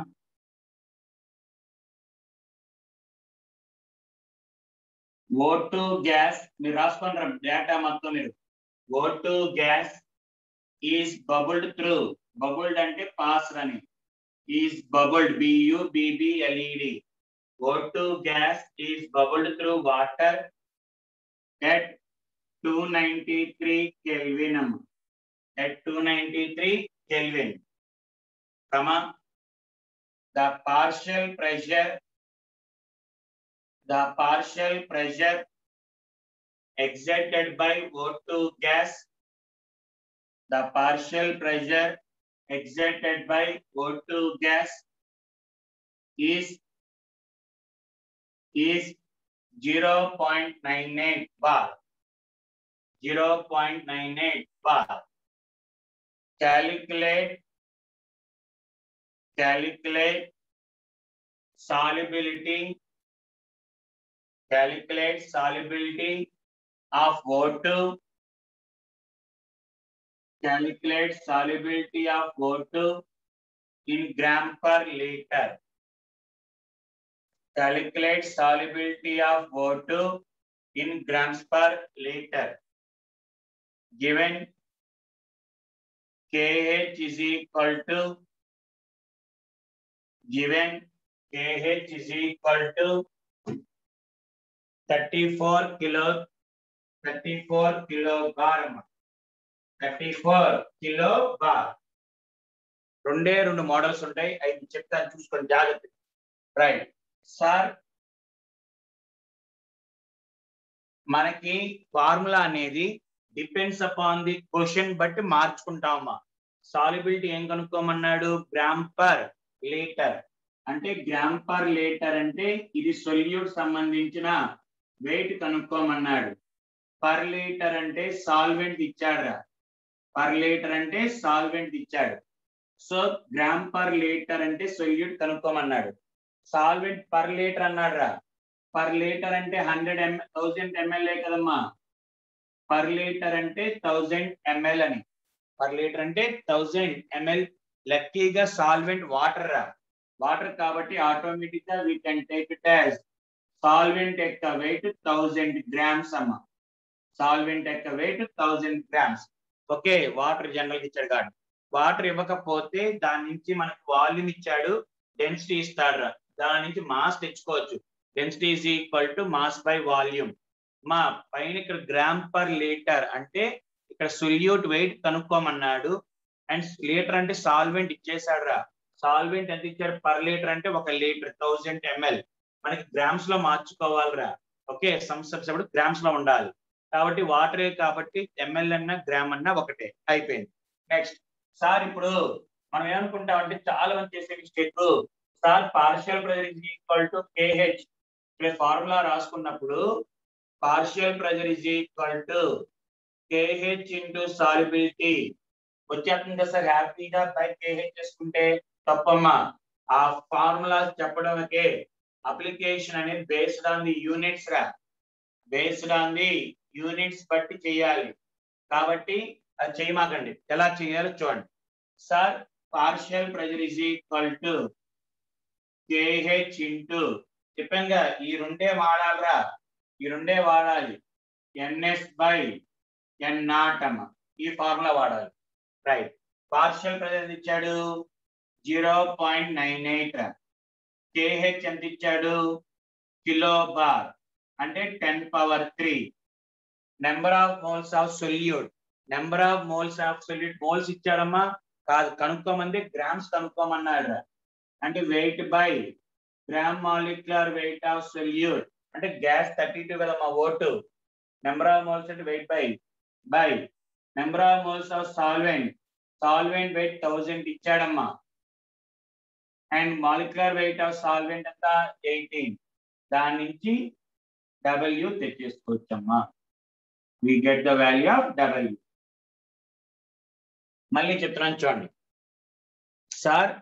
O2 గ్యాస్ మీరు రాసుకోండి డేటా మొత్తం మీరు. O2 gas is bubbled through, bubbled అంటే పాస్ అని, is bubbled BUBBLED. O2 gas is bubbled through water at 293 Kelvin. At 293 Kelvin. Comma the partial pressure exerted by O2 gas, the partial pressure exerted by O2 gas is 0.98 bar. 0.98 bar. Calculate solubility. Calculate solubility of O2. Calculate solubility of O2 in gram per liter. Calculate solubility of O2 in grams per liter. Given KH is equal to 34 kilogram. 34 kilobar. రెండు మోడల్స్ ఉంటాయి, అవి చెప్తాను చూసుకోండి జాగ్రత్త. రైట్ సార్, మనకి ఫార్ములా అనేది డిపెండ్స్ అపాన్ ది క్వశ్చన్ బట్టి మార్చుకుంటామా. సాల్యుబిలిటీ ఏం కనుక్కోమన్నాడు? Gram per litre. అంటే గ్రామ్ పర్ లీటర్ అంటే ఇది సొల్యూట్ సంబంధించిన వెయిట్ కనుక్కోమన్నాడు. పర్ లీటర్ అంటే సాల్వెంట్ ఇచ్చాడు. పర్ లీటర్ అంటే సాల్వెంట్ ఇచ్చాడు. సో గ్రామ్ పర్ లీటర్ అంటే సొల్యూట్ కనుక్కోమన్నాడు. సాల్వెంట్ పర్ లీటర్ అన్నాడు రా. పర్ లీటర్ అంటే 1000 ml కదమ్మా. పర్ లీటర్ అంటే 1000 ml అని. పర్ లీటర్ అంటే 1000 ml. లక్కీగా సాల్వెంట్ వాటర్ రా. వాటర్ కాబట్టి ఆటోమేటిక్ గా we can take it as solvent యొక్క వెయిట్ 1000 grams అమ్మా. సాల్వెంట్ యొక్క weight 1000 grams. Okay, water general ఇచ్చాడు కాదు. వాటర్ ఇవ్వకపోతే దాని నుంచి మనకు వాల్యూమ్ ఇచ్చాడు, డెన్సిటీ ఇస్తాడు రా. దాని నుంచి మాస్ తెచ్చుకోవచ్చు. Density is equal to mass by volume. మా పైన ఇక్కడ గ్రామ్ పర్ లీటర్ అంటే ఇక్కడ సొల్యూట్ వెయిట్ కనుక్కోమన్నాడు. అండ్ లీటర్ అంటే సాల్వెంట్ ఇచ్చేసాడు రా. సాల్వెంట్ ఎంత ఇచ్చారు? పర్ లీటర్ అంటే 1 లీటర్ 1000 ml. మనకి గ్రామ్స్ లో మార్చుకోవాలిరా. ఓకే, సంస్థప్పుడు గ్రామ్స్ లో ఉండాలి కాబట్టి వాటరే కాబట్టి ml అన్నా గ్రామ్ అన్నా ఒకటే. అయిపోయింది. నెక్స్ట్ సార్, ఇప్పుడు మనం ఏమనుకుంటాం అంటే చాలా మంది చేసే mistake, sir partial pressure is equal to KH. ఇక్కడ ఫార్ములా రాసుకున్నప్పుడు partial pressure is equal to KH into solubility వచ్చేస్తుంది కదా సార్. హ్యాపీగా బై KH చేసుకుంటే తప్పమ్మా. ఆ ఫార్ములా చెప్పడానికే అప్లికేషన్ అనేది బేస్డ్ ఆన్ ది యూనిట్స్ రా. బేస్డ్ ఆన్ ది యూనిట్స్ బట్టి చేయాలి కాబట్టి అది చేయమాకండి. ఎలా చేయాలో చూడండి sir. Partial pressure is equal to KH into చెప్పంగా ఈ రెండే వాడాలిరా. ఈ రెండే వాడాలి. NS బై N0 అమ్మ. ఈ ఫార్ములా వాడాలి. రైట్. పార్షియల్ ప్రెజర్ ఎంత ఇచ్చాడు? 0.98. KH ఎంత ఇచ్చాడు? కిలో బార్ అంటే 10⁻3. Number of moles of solute. Number of moles of solute moles ఇచ్చాడమ్మా కాదు, కనుక్కోమంది గ్రామ్స్ కనుక్కోమన్నాడు. అంటే weight by gram molecular weight of solute అంటే గ్యాస్ 32 కదమ్మా O2. నెంబర్ ఆఫ్ మోల్స్ అంటే weight by number of moles of solvent. Solvent weight 1000 ఇచ్చాడమ్మా. And molecular weight of solvent అంతా 18. దాని నుంచి W తెచ్చేసుకోవచ్చమ్మా. We get the value of W. మళ్ళీ చెప్తున్నాను చూడండి సార్.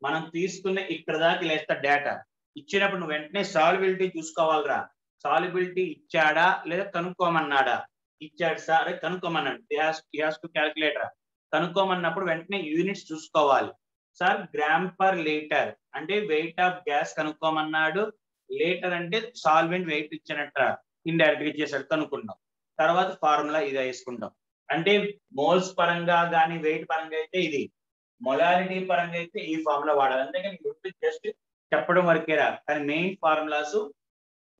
మనం తీసుకున్న ఇక్కడ దాకా లేస్తా డేటా ఇచ్చినప్పుడు నువ్వు వెంటనే సాల్యుబిలిటీ చూసుకోవాలిరా. సాల్యుబిలిటీ ఇచ్చాడా లేదా కనుక్కోమన్నాడా? ఇచ్చాడు సార్, కనుక్కోమన్నాడు. క్యాలిక్యులేటర్ కనుక్కోమన్నప్పుడు వెంటనే యూనిట్స్ చూసుకోవాలి సార్. గ్రామ్ పర్ లీటర్ అంటే వెయిట్ ఆఫ్ గ్యాస్ కనుక్కోమన్నాడు. లీటర్ అంటే సాల్వెంట్ వెయిట్ ఇచ్చినట్ట ఇండైరెక్ట్ గా చేశాడు, కనుక్కున్నాం. తర్వాత ఫార్ములా ఇది వేసుకుంటాం. అంటే మోల్స్ పరంగా కానీ వెయిట్ పరంగా అయితే ఇది, మొలారిటీ పరంగా అయితే ఈ ఫార్ములా వాడాలి. అందుకని జస్ట్ చెప్పడం వరకేరా. కానీ మెయిన్ ఫార్ములాస్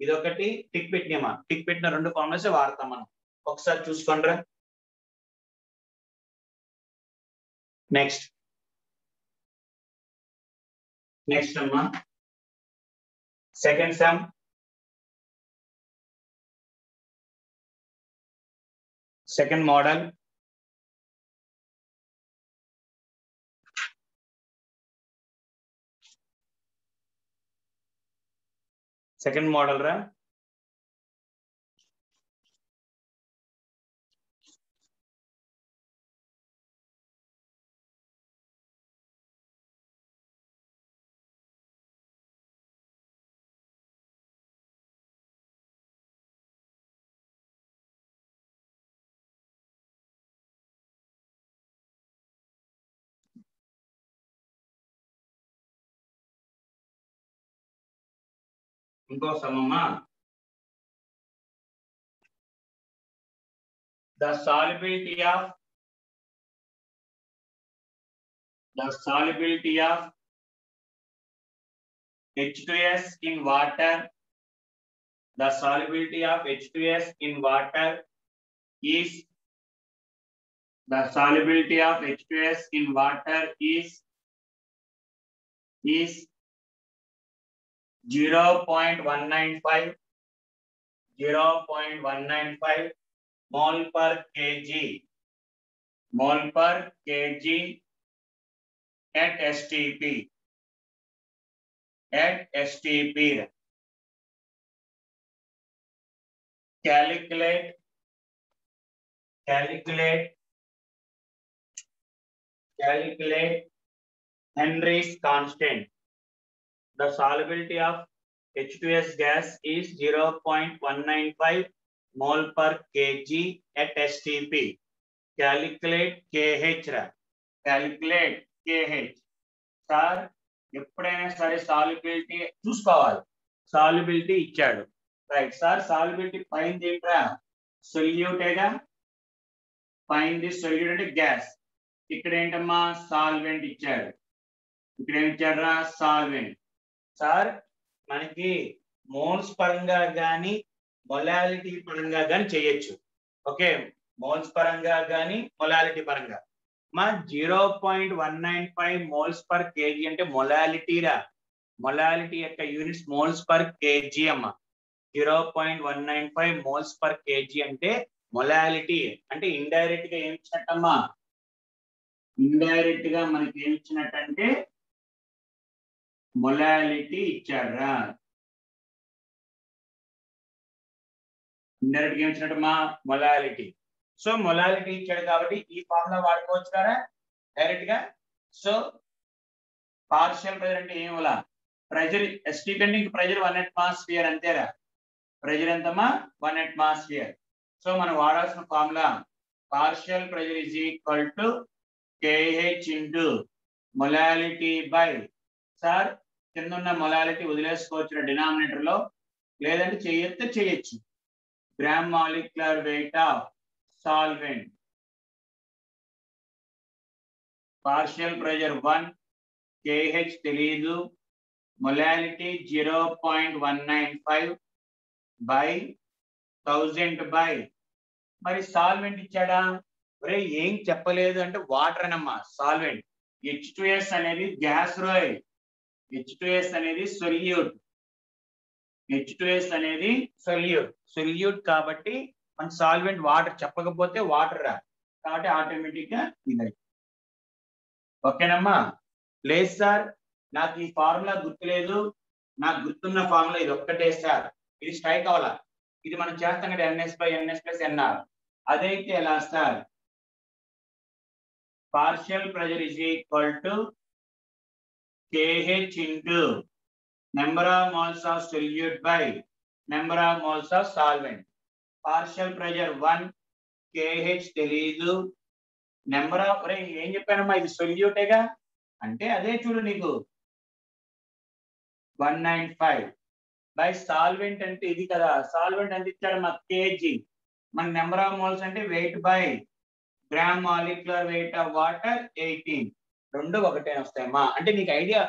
ఇదొకటి, టిక్ పెట్టినమా. టిక్ పెట్టిన 2 ఫార్ములాస్ వాడతాం మనం. ఒకసారి చూసుకోండి రా. నెక్స్ట్ నెక్స్ట్ అమ్మా సెకండ్ సమ్ సెకండ్ మోడల్ రా ఇంకో సమ్ అమ్మా the solubility of H2S in water, the solubility of H2S in water is 0.195 mole per kg at STP. Calculate Henry's constant. The solubility of H2S gas is 0.195 mole per kg at STP. Calculate KH. Calculate KH. Sir ఎప్పుడైనా సరే సాల్యుబిలిటీ చూసుకోవాలి. సాల్యుబిలిటీ ఇచ్చాడు రైట్ సార్. సాల్యుబిలిటీ పైన ఏంట్రా సొల్యూటేగా, పైన సొల్యూట్ అంటే గ్యాస్, ఇక్కడ ఏంటమ్మా సాల్వెంట్ ఇచ్చాడు. ఇక్కడ ఏం ఇచ్చాడురా సాల్వెంట్. సార్ మనకి మోల్స్ పరంగా కానీ మొలాలిటీ పరంగా కానీ చేయొచ్చు. ఓకే, మోల్స్ పరంగా కానీ మొలాలిటీ పరంగా. మా 0.195 మోల్స్ పర్ కేజీ అంటే మొలాలిటీ రా. మొలాలిటీ యొక్క యూనిట్స్ మోల్స్ పర్ కేజీ అమ్మా. 0.195 మోల్స్ పర్ కేజీ అంటే మొలాలిటీ. అంటే ఇండైరెక్ట్ గా ఏమి ఇచ్చినట్టమ్మా, ఇండైరెక్ట్ గా మనకి ఏమి ఇచ్చినట్టంటే మొలాలిటీ ఇచ్చారా. ఇండైరెక్ట్ గా ఏమి ఇచ్చినట్టమ్మా మొలాలిటీ. సో మొలాలిటీ ఇచ్చాడు కాబట్టి ఈ ఫార్ములా వాడుకోవచ్చు కదా డైరెక్ట్ గా. సో పార్షియల్ ప్రెజర్ అంటే ఏమోలా ప్రెజర్ ఎస్టీ కంటే ప్రెజర్ 1 atmosphere అంతేరా. ప్రెజర్ ఎంతమ్మా 1 atmosphere. సో మనం వాడాల్సిన formula partial pressure is equal to KH into molality by. Sir కింద ఉన్న మొలాలిటీ వదిలేసుకోవచ్చు డినామినేటర్ లో, లేదంటే చేయొచ్చు gram molecular weight of solvent. Partial pressure 1, KH తెలియదు, మొలాలిటీ 0.195 by 1000 by మరి సాల్వెంట్ ఇచ్చాడా. ఒరే ఏం చెప్పలేదు అంటే వాటర్ అనమ్మా సాల్వెంట్. H2S అనేది గ్యాస్ రోయ్, H2S అనేది సొల్యూట్, H2S అనేది సొల్యూట్ కాబట్టి మన సాల్వెంట్ వాటర్ చెప్పకపోతే వాటర్ రా కాబట్టి ఆటోమేటిక్ గా ఇది. ఓకేనమ్మా. లేదు సార్ నాకు ఈ ఫార్ములా గుర్తులేదు, నాకు గుర్తున్న ఫార్ములా ఇది ఒక్కటే సార్, ఇది స్ట్రైక్ అవ్వాలా, ఇది మనం చేస్తాం కదా NS/NS+NR. అదైతే ఎలా sir, partial pressure is equal to KH into number of moles of solute by number of moles of solvent. Partial pressure 1, KH తెలీదు, నెంబర్ ఆఫ్ ఏం చెప్పానమ్మా ఇది సొల్యూటేగా అంటే అదే చూడు నీకు 195 బై సాల్వెంట్ అంటే ఇది కదా. సాల్వెంట్ ఎంత ఇచ్చాడు మా కేజీ, మన నెంబర్ ఆఫ్ మోల్స్ అంటే weight by gram molecular weight of water 18. రెండు ఒకటే వస్తాయమ్మా. అంటే నీకు ఐడియా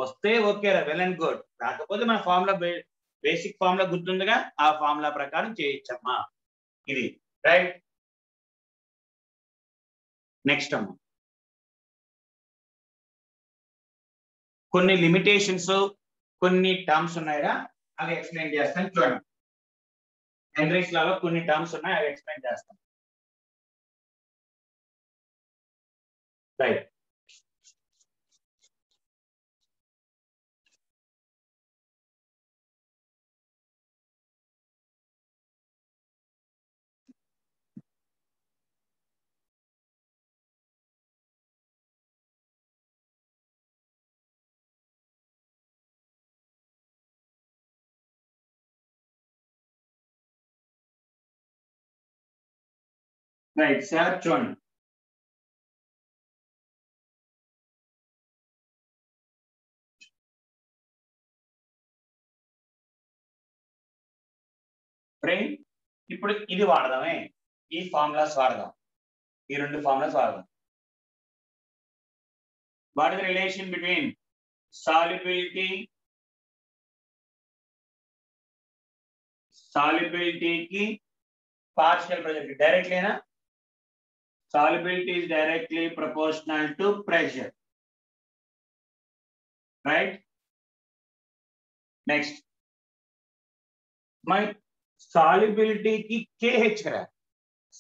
వస్తే ఓకేరా, వెల్ అండ్ గుడ్. రాకపోతే మన ఫార్ములా బేసిక్ ఫార్ములా గుర్తుందిగా, ఆ ఫార్ములా ప్రకారం చేయొచ్చమ్మా. ఇది రైట్. నెక్స్ట్ అమ్మా కొన్ని లిమిటేషన్స్ కొన్ని టర్మ్స్ ఉన్నాయిరా, అవి ఎక్స్ప్లెయిన్ చేస్తాను చూడండి. హెన్రీస్ లాలో కొన్ని టర్మ్స్ ఉన్నాయి, అవి ఎక్స్ప్లెయిన్ చేస్తాను. రైట్. రైట్ సార్, చూడండి. ఇప్పుడు ఇది వాడదామే, ఈ ఫార్ములాస్ వాడదాం, ఈ రెండు ఫార్ములాస్ వాడదాం. What is the relation between solubility కి పార్షియల్ ప్రెషర్ కి డైరెక్ట్లీనా? Solubility is directly proportional to pressure, right? Next, my solubility की KH करा,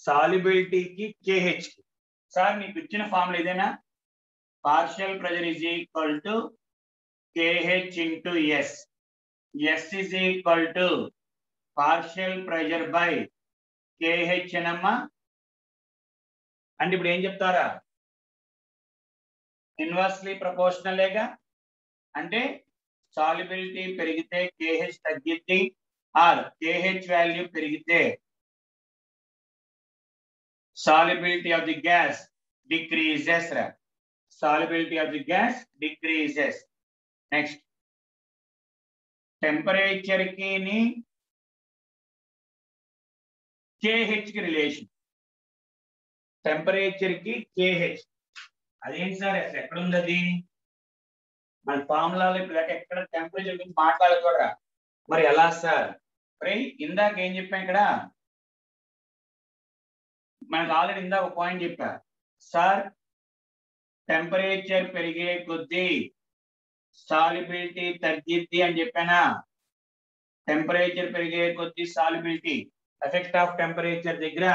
solubility की KH की सर మీకు ఇచ్చిన ఫార్ములా ఇదేనా? partial pressure is equal to KH into S. S is equal to partial pressure by KH అనమ్మా. అంటే ఇప్పుడు ఏం చెప్తారా? ఇన్వర్స్లీ ప్రపోర్షనలేగా. అంటే సాల్యుబిలిటీ పెరిగితే KH తగ్గిద్ది, ఆర్ KH వాల్యూ పెరిగితే solubility of the gas decreases రా. Solubility of the gas decreases. Next, temperature కి KH కి రిలేషన్. టెంపరేచర్ కి KH అదేంటి సార్, అసలు ఎక్కడ ఉంది అది? మన ఫార్ములాలో ఇప్పుడు ఎక్కడ టెంపరేచర్ గురించి మాట్లాడకూడరా, మరి ఎలా సార్? ఇందాక ఏం చెప్పాం ఇక్కడ, మనకు ఆల్రెడీ ఇందాక ఒక పాయింట్ చెప్పా సార్, టెంపరేచర్ పెరిగే కొద్దీ సాల్యుబిలిటీ తగ్గిద్ది అని చెప్పానా? టెంపరేచర్ పెరిగే కొద్దీ సాల్యుబిలిటీ, ఎఫెక్ట్ ఆఫ్ టెంపరేచర్ దగ్గర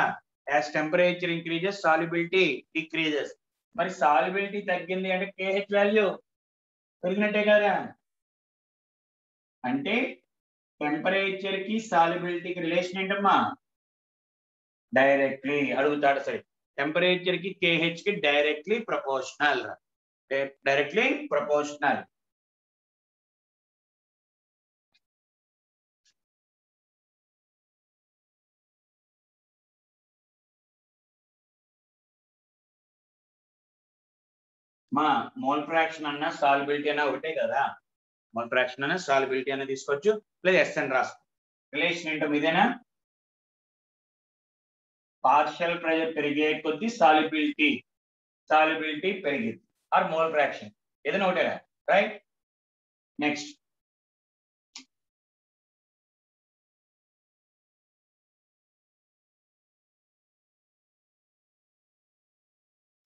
as temperature increases solubility decreases. మరి solubility తగ్గింది అంటే KH వాల్యూ పెరిగినట్టే కదా. అంటే టెంపరేచర్ కి సాల్యుబిలిటీ కి రిలేషన్ ఏంటమ్మా? డైరెక్ట్లీ అడుగుతాడు సరే. టెంపరేచర్ కి KH కి డైరెక్ట్లీ ప్రపోర్షనల్, డైరెక్ట్లీ ప్రపోర్షనల్. మా మోల్ ఫ్రాక్షన్ అన్న సాల్యుబిలిటీ అన్న ఒకటే కదా. మోల్ ఫ్రాక్షన్ అన్న సాల్యుబిలిటీ అన్న తీసుకోవచ్చు, లేదా ఎస్ అని రాసుకో. రిలేషన్ ఏంటో ఇదేనా? పార్షియల్ ప్రెషర్ పెరిగే కొద్దీ సాల్యుబిలిటీ పెరిగింది, ఆర్ మోల్ ఫ్రాక్షన్ ఏదైనా ఒకటేనా, రైట్? నెక్స్ట్,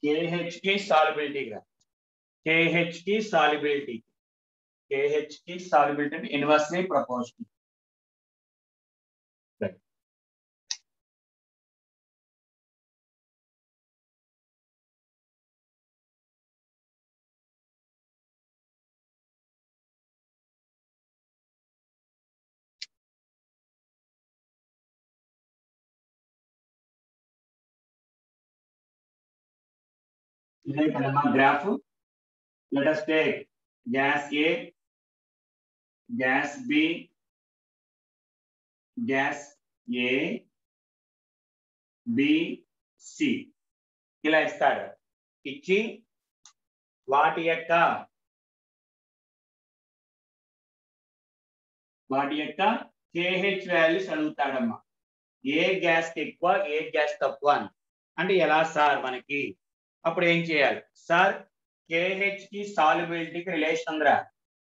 KH की solubility का, KH की solubility inversely proportional. Right. Graph. Let us take gas A, gas B, gas A, B, C. ఇలా ఇస్తాడు. ఇచ్చి వాటి యొక్క KH వాల్యూస్ అడుగుతాడమ్మా. ఏ గ్యాస్ ఎక్కువ, ఏ గ్యాస్ తక్కువ అని. అంటే ఎలా సార్ మనకి? అప్పుడు ఏం చేయాలి సార్? KH కి సాల్యుబిలిటీకి రిలేషన్ ఉందిరా.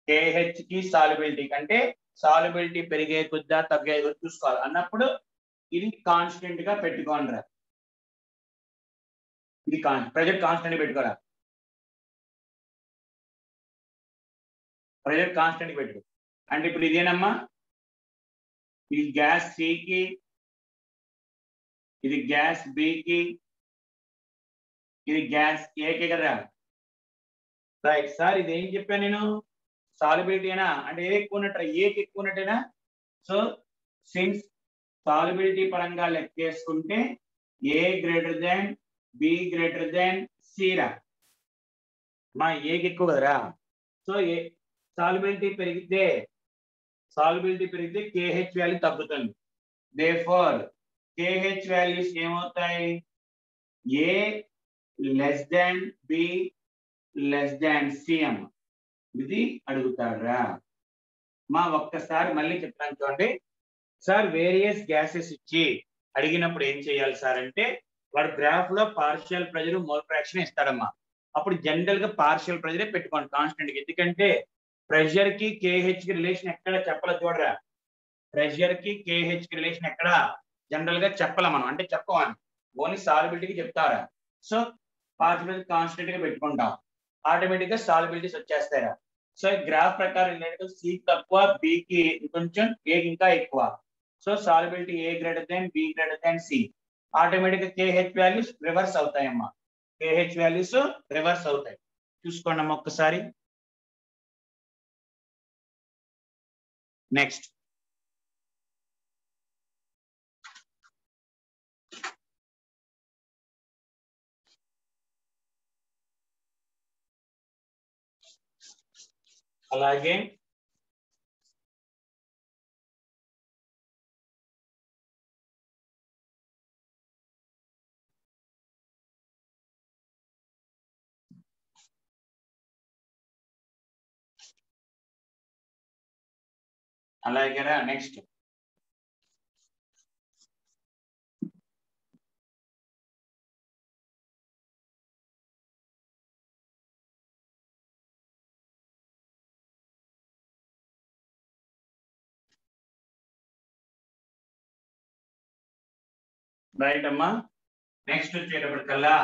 KH కి సాల్యుబిలిటీ అంటే సాల్యుబిలిటీ పెరిగే కొద్దా తగ్గే కొద్ది చూసుకోవాలి అన్నప్పుడు ఇది కాన్స్టెంట్ గా పెట్టుకోండి రా. ఇది ప్రెజర్ కాన్స్టెంట్ పెట్టుకోరా. ప్రెషర్ కాన్స్టెంట్ పెట్టు. అంటే ఇప్పుడు ఇదేనమ్మా, ఇది గ్యాస్ సికి, ఇది గ్యాస్ బికి, ఇది గ్యాస్ ఏకి కదా. రైట్ సార్, ఇది ఏం చెప్పాను నేను, సాల్యుబిలిటీనా అంటే ఏ ఎక్కువ ఉన్నట్టు, ఏకి ఎక్కువ ఉన్నట్టేనా. సో సిన్స్ సాల్యుబిలిటీ పరంగా లెక్కేసుకుంటే A greater than B greater than C రా. మా ఏకి ఎక్కువ కదరా. సో ఏ సాల్యుబిలిటీ పెరిగితే KH వాల్యూ తగ్గుతుంది. దేర్ఫోర్ KH వాల్యూస్ ఏమవుతాయి, A less than B less than C అమ్మ. ఇది అడుగుతారా మా. ఒక్కసారి మళ్ళీ చెప్తాను చూడండి సార్. వేరియస్ గ్యాసెస్ ఇచ్చి అడిగినప్పుడు ఏం చేయాలి సార్ అంటే, వాడు గ్రాఫ్ లో పార్షియల్ ప్రెజర్ మోల్ ఫ్రాక్షన్ ఇస్తాడమ్మా. అప్పుడు జనరల్ గా పార్షియల్ ప్రెజరే పెట్టుకోండి కాన్స్టెంట్ కి. ఎందుకంటే ప్రెషర్ కి KH కి రిలేషన్ ఎక్కడ చెప్పలేదు చూడరా. ప్రెషర్ కి KH కి రిలేషన్ ఎక్కడ జనరల్ గా చెప్పలే మనం, అంటే చెప్పమని ఓన్లీ సాల్యుబిలిటీకి చెప్తారా. సో పార్షియల్ కాన్స్టెంట్ గా పెట్టుకుంటాం, ఆటోమేటిక్ గా సాల్యుబిలిటీస్ వచ్చేస్తారా. సో గ్రాఫ్ ప్రకారం సి తక్కువ, బికి కొంచెం, ఏకి ఇంకా ఎక్కువ. So solubility A greater than B greater than C. Automatic గా KH వాల్యూస్ రివర్స్ అవుతాయమ్మా. KH వాల్యూస్ రివర్స్ అవుతాయి. చూసుకోండి అమ్మా ఒక్కసారి. నెక్స్ట్ అలాగే అలాగేరా. నెక్స్ట్ రైట్ అమ్మా. నెక్స్ట్ వచ్చేటప్పటికల్లా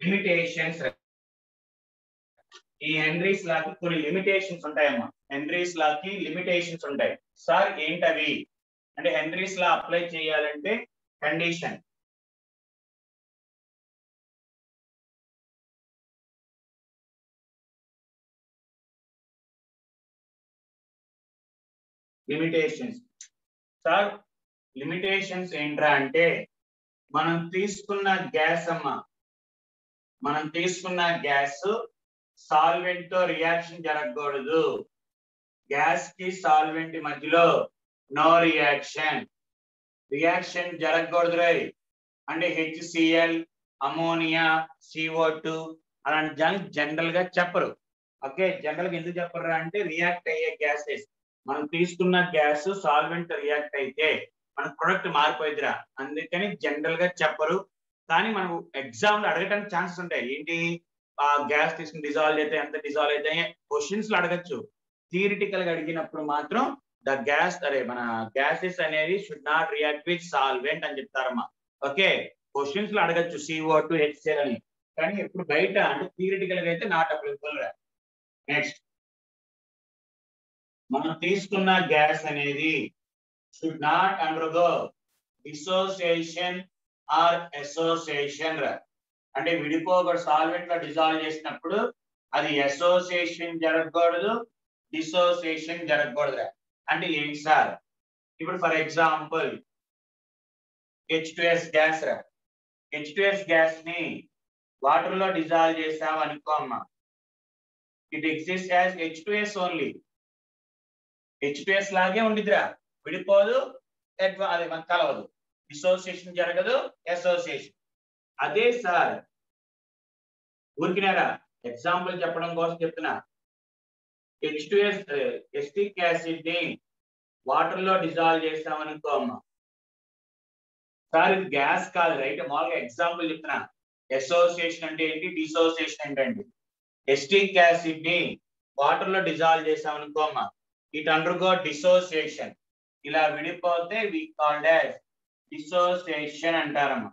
లిమిటేషన్స్. ఈ హెన్రీస్ లా కి కొన్ని లిమిటేషన్స్ ఉంటాయమ్మా. హెన్రీస్ లా కి లిమిటేషన్స్ ఉంటాయి సార్. ఏంటవి అంటే హెన్రీస్ లా అప్లై చేయాలంటే కండిషన్, లిమిటేషన్స్ సార్. లిమిటేషన్స్ ఏంట్రా అంటే, మనం తీసుకున్న గ్యాస్ అమ్మా, మనం తీసుకున్న గ్యాస్ సాల్వెంట్ తో రియాక్షన్ జరగకూడదు. గ్యాస్ కి సాల్వెంట్ మధ్యలో నో రియాక్షన్, రియాక్షన్ జరగకూడదు రై. అంటే HCl, అమోనియా, CO2 అలాంటి జనరల్ గా చెప్పరు. ఓకే, జనరల్ గా ఎందుకు చెప్పరు అంటే, రియాక్ట్ అయ్యే గ్యాసెస్, మనం తీసుకున్న గ్యాస్ సాల్వెంట్ రియాక్ట్ అయితే మన ప్రొడక్ట్ మారిపోయిద్దిరా, అందుకని జనరల్ గా చెప్పరు. కానీ మనం ఎగ్జామ్ లో అడగడానికి ఛాన్సెస్ ఉంటాయి. ఏంటి, ఆ గ్యాస్ తీసుకుని డిజాల్వ్ అయితే ఎంత డిజాల్వ్ అయితే క్వశ్చన్స్ లో అడగచ్చు. థియరిటికల్ గా అడిగినప్పుడు మాత్రం ద గ్యాస్ మన గ్యాసెస్ అనేది should not react with solvent అని చెప్తారమ్మా. ఓకే, క్వశ్చన్స్ లో అడగచ్చు CO2 HCl అని, కానీ ఇప్పుడు బయట అంటే థియరిటికల్ గా అయితే నాట్ అప్లికబుల్. నెక్స్ట్, మనం తీసుకున్న గ్యాస్ అనేది should not undergo dissociation or association. అంటే విడిపోక సాల్వెంట్ లో డిజాల్వ్ చేసినప్పుడు అది అసోసియేషన్ జరగకూడదు, డిసోసియేషన్ జరగకూడదు. అంటే ఏంటి సార్, ఇప్పుడు ఫర్ ఎగ్జాంపుల్ H2S గ్యాస్ రా. H2S గ్యాస్ ని వాటర్ లో డిజాల్వ్ చేసాం అనుకో అమ్మా, it exist as H2S only. H2S లాగే ఉండిద్దిరా, విడిపోదు, అది మనకు కలవదు, డిసోసియేషన్ జరగదు, అసోసియేషన్. అదే సార్ ఊరికినారా ఎగ్జాంపుల్ చెప్పడం కోసం చెప్తున్నా. H2S ఎస్టిక్ యాసిడ్ ని వాటర్ లో డిజాల్వ్ చేస్తామనుకో అమ్మా సార్, ఇది గ్యాస్ కాదు రైట్, మామూలుగా ఎగ్జాంపుల్ చెప్తున్నా. అసోసియేషన్ అంటే ఏంటి, డిసోసియేషన్ ఏంటండి. ఎస్టిక్ యాసిడ్ ని వాటర్ లో డిజాల్వ్ చేసామనుకో అమ్మా, ఇట్ అండర్గో డిసోసియేషన్. ఇలా విడిపోతే వి కాల్డ్ యాజ్ డిసోసియేషన్ అంటారమ్మా.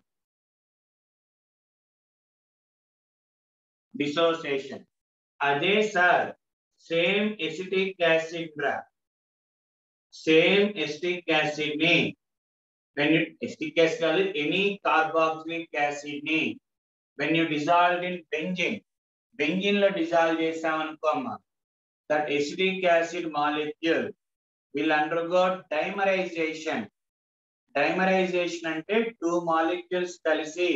డిసోసియేషన్. అదే సార్ సేమ్ ఎసిటిక్ యాసిడ్ రా, సేమ్ ఎసిటిక్ యాసిడ్ ని when you acetic acid కాదు ఎనీ కార్బాక్సిలిక్ యాసిడ్ ని when you dissolved in benzene లో డిజాల్వ్ చేసాం అనుకో అమ్మా, that acetic acid molecule will undergo dimerization. Dimerization అంటే two molecules కలిసి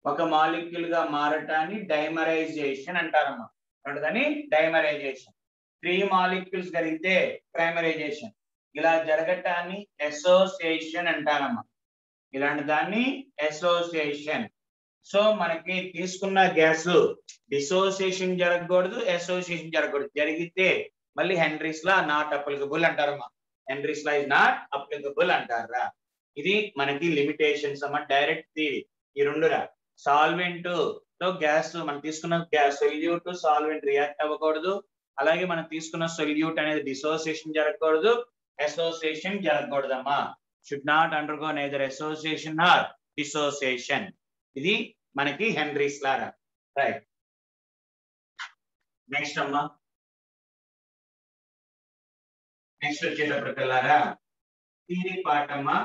ఒక మాలిక్యూల్ గా మారటాన్ని డైమరైజేషన్ అంటారమ్మా. దాన్ని డైమరైజేషన్. 3 మాలిక్యూల్స్ కలిగితే ప్రైమరైజేషన్. ఇలా జరగటాన్ని అసోసియేషన్ అంటారమ్మా. ఇలాంటి దాన్ని అసోసియేషన్. సో మనకి తీసుకున్న గ్యాస్ డిసోసియేషన్ జరగకూడదు, అసోసియేషన్ జరగకూడదు. జరిగితే మళ్ళీ హెన్రీస్ లా నాట్ అప్లికబుల్ అంటారమ్మా. Henry's law is not applicable అంటారా. ఇది మనకి లిమిటేషన్స్ అమ్మా. డైరెక్ట్ ఈ రెండురా, సాల్వెంట్ తో గ్యాస్ మనం తీసుకున్న గ్యాస్ సొల్యూట్ సాల్వెంట్ రియాక్ట్ అవ్వకూడదు. అలాగే మనం తీసుకున్న సొల్యూట్ అనేది డిసోసియేషన్ జరగకూడదు, అసోసియేషన్ జరగకూడదమ్మా. Should not undergo neither association or dissociation. ఇది మనకి హెన్రీస్ లా. రైట్. నెక్స్ట్ అమ్మా, నెక్స్ట్ వచ్చేటప్పటికల్లారా థియరీ పార్ట్ అమ్మా.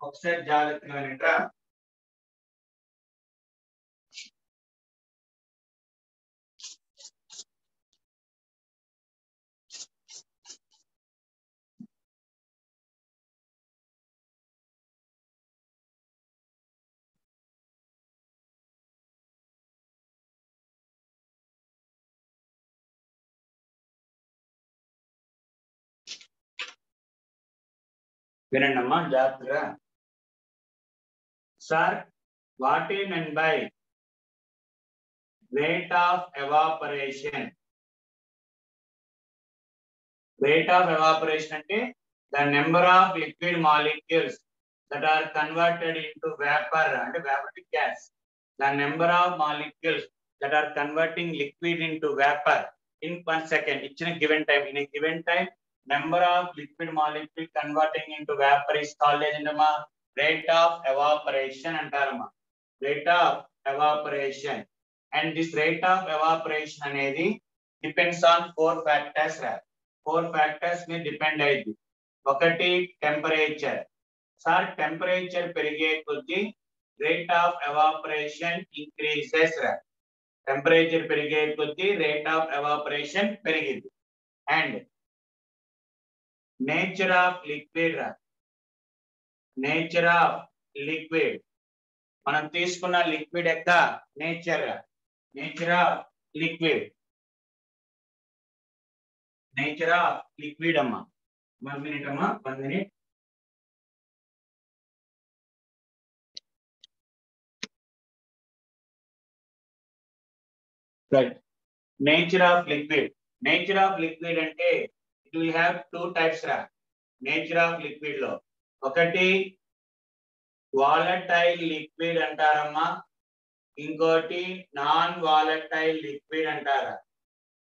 ఒకసారి జాగ్రత్తగా వినండిరా. వినండి అమ్మా జాగ్రత్తగా. సార్, వాట్ ఈ mean by rate of evaporation? Rate of evaporation అంటే the number of liquid molecules that are converted into vapor అంటే vaporic gas. The number of molecules that are converting liquid into vapor in 1 second. ఇచ్చిన given time, in a given time number of liquid molecule converting into vapor is called as rate of evaporation అంటారమ్మా. Rate of evaporation. And this rate of evaporation అనేది depends on 4 factors రా. 4 factors ని డిపెండ్ అయ్యింది. ఒకటి టెంపరేచర్. సార్, టెంపరేచర్ పెరిగే కొద్దీ రేట్ ఆఫ్ ఎవాపరేషన్ ఇంక్రీజెస్ రా. టెంపరేచర్ పెరిగే కొద్దీ రేట్ ఆఫ్ ఎవాపరేషన్ పెరిగింది. అండ్ నేచర్ ఆఫ్ లిక్విడ్ రా. నేచర్ ఆఫ్ లిక్విడ్, మనం తీసుకున్న లిక్విడ్ యొక్క నేచర్ రా. Nature of liquid, nature of liquid అమ్మా. 1 minute అమ్మా, 1 minute. Right. Nature of liquid. Nature of liquid అంటే ఇట్ విల్ హ్యావ్ 2 టైప్స్ రా. నేచర్ ఆఫ్ లిక్విడ్ లో ఒకటి వాలటైల్ లిక్విడ్ అంటారమ్మా, ఇంకోటి నాన్ వాలటైల్ లిక్విడ్ అంటారా.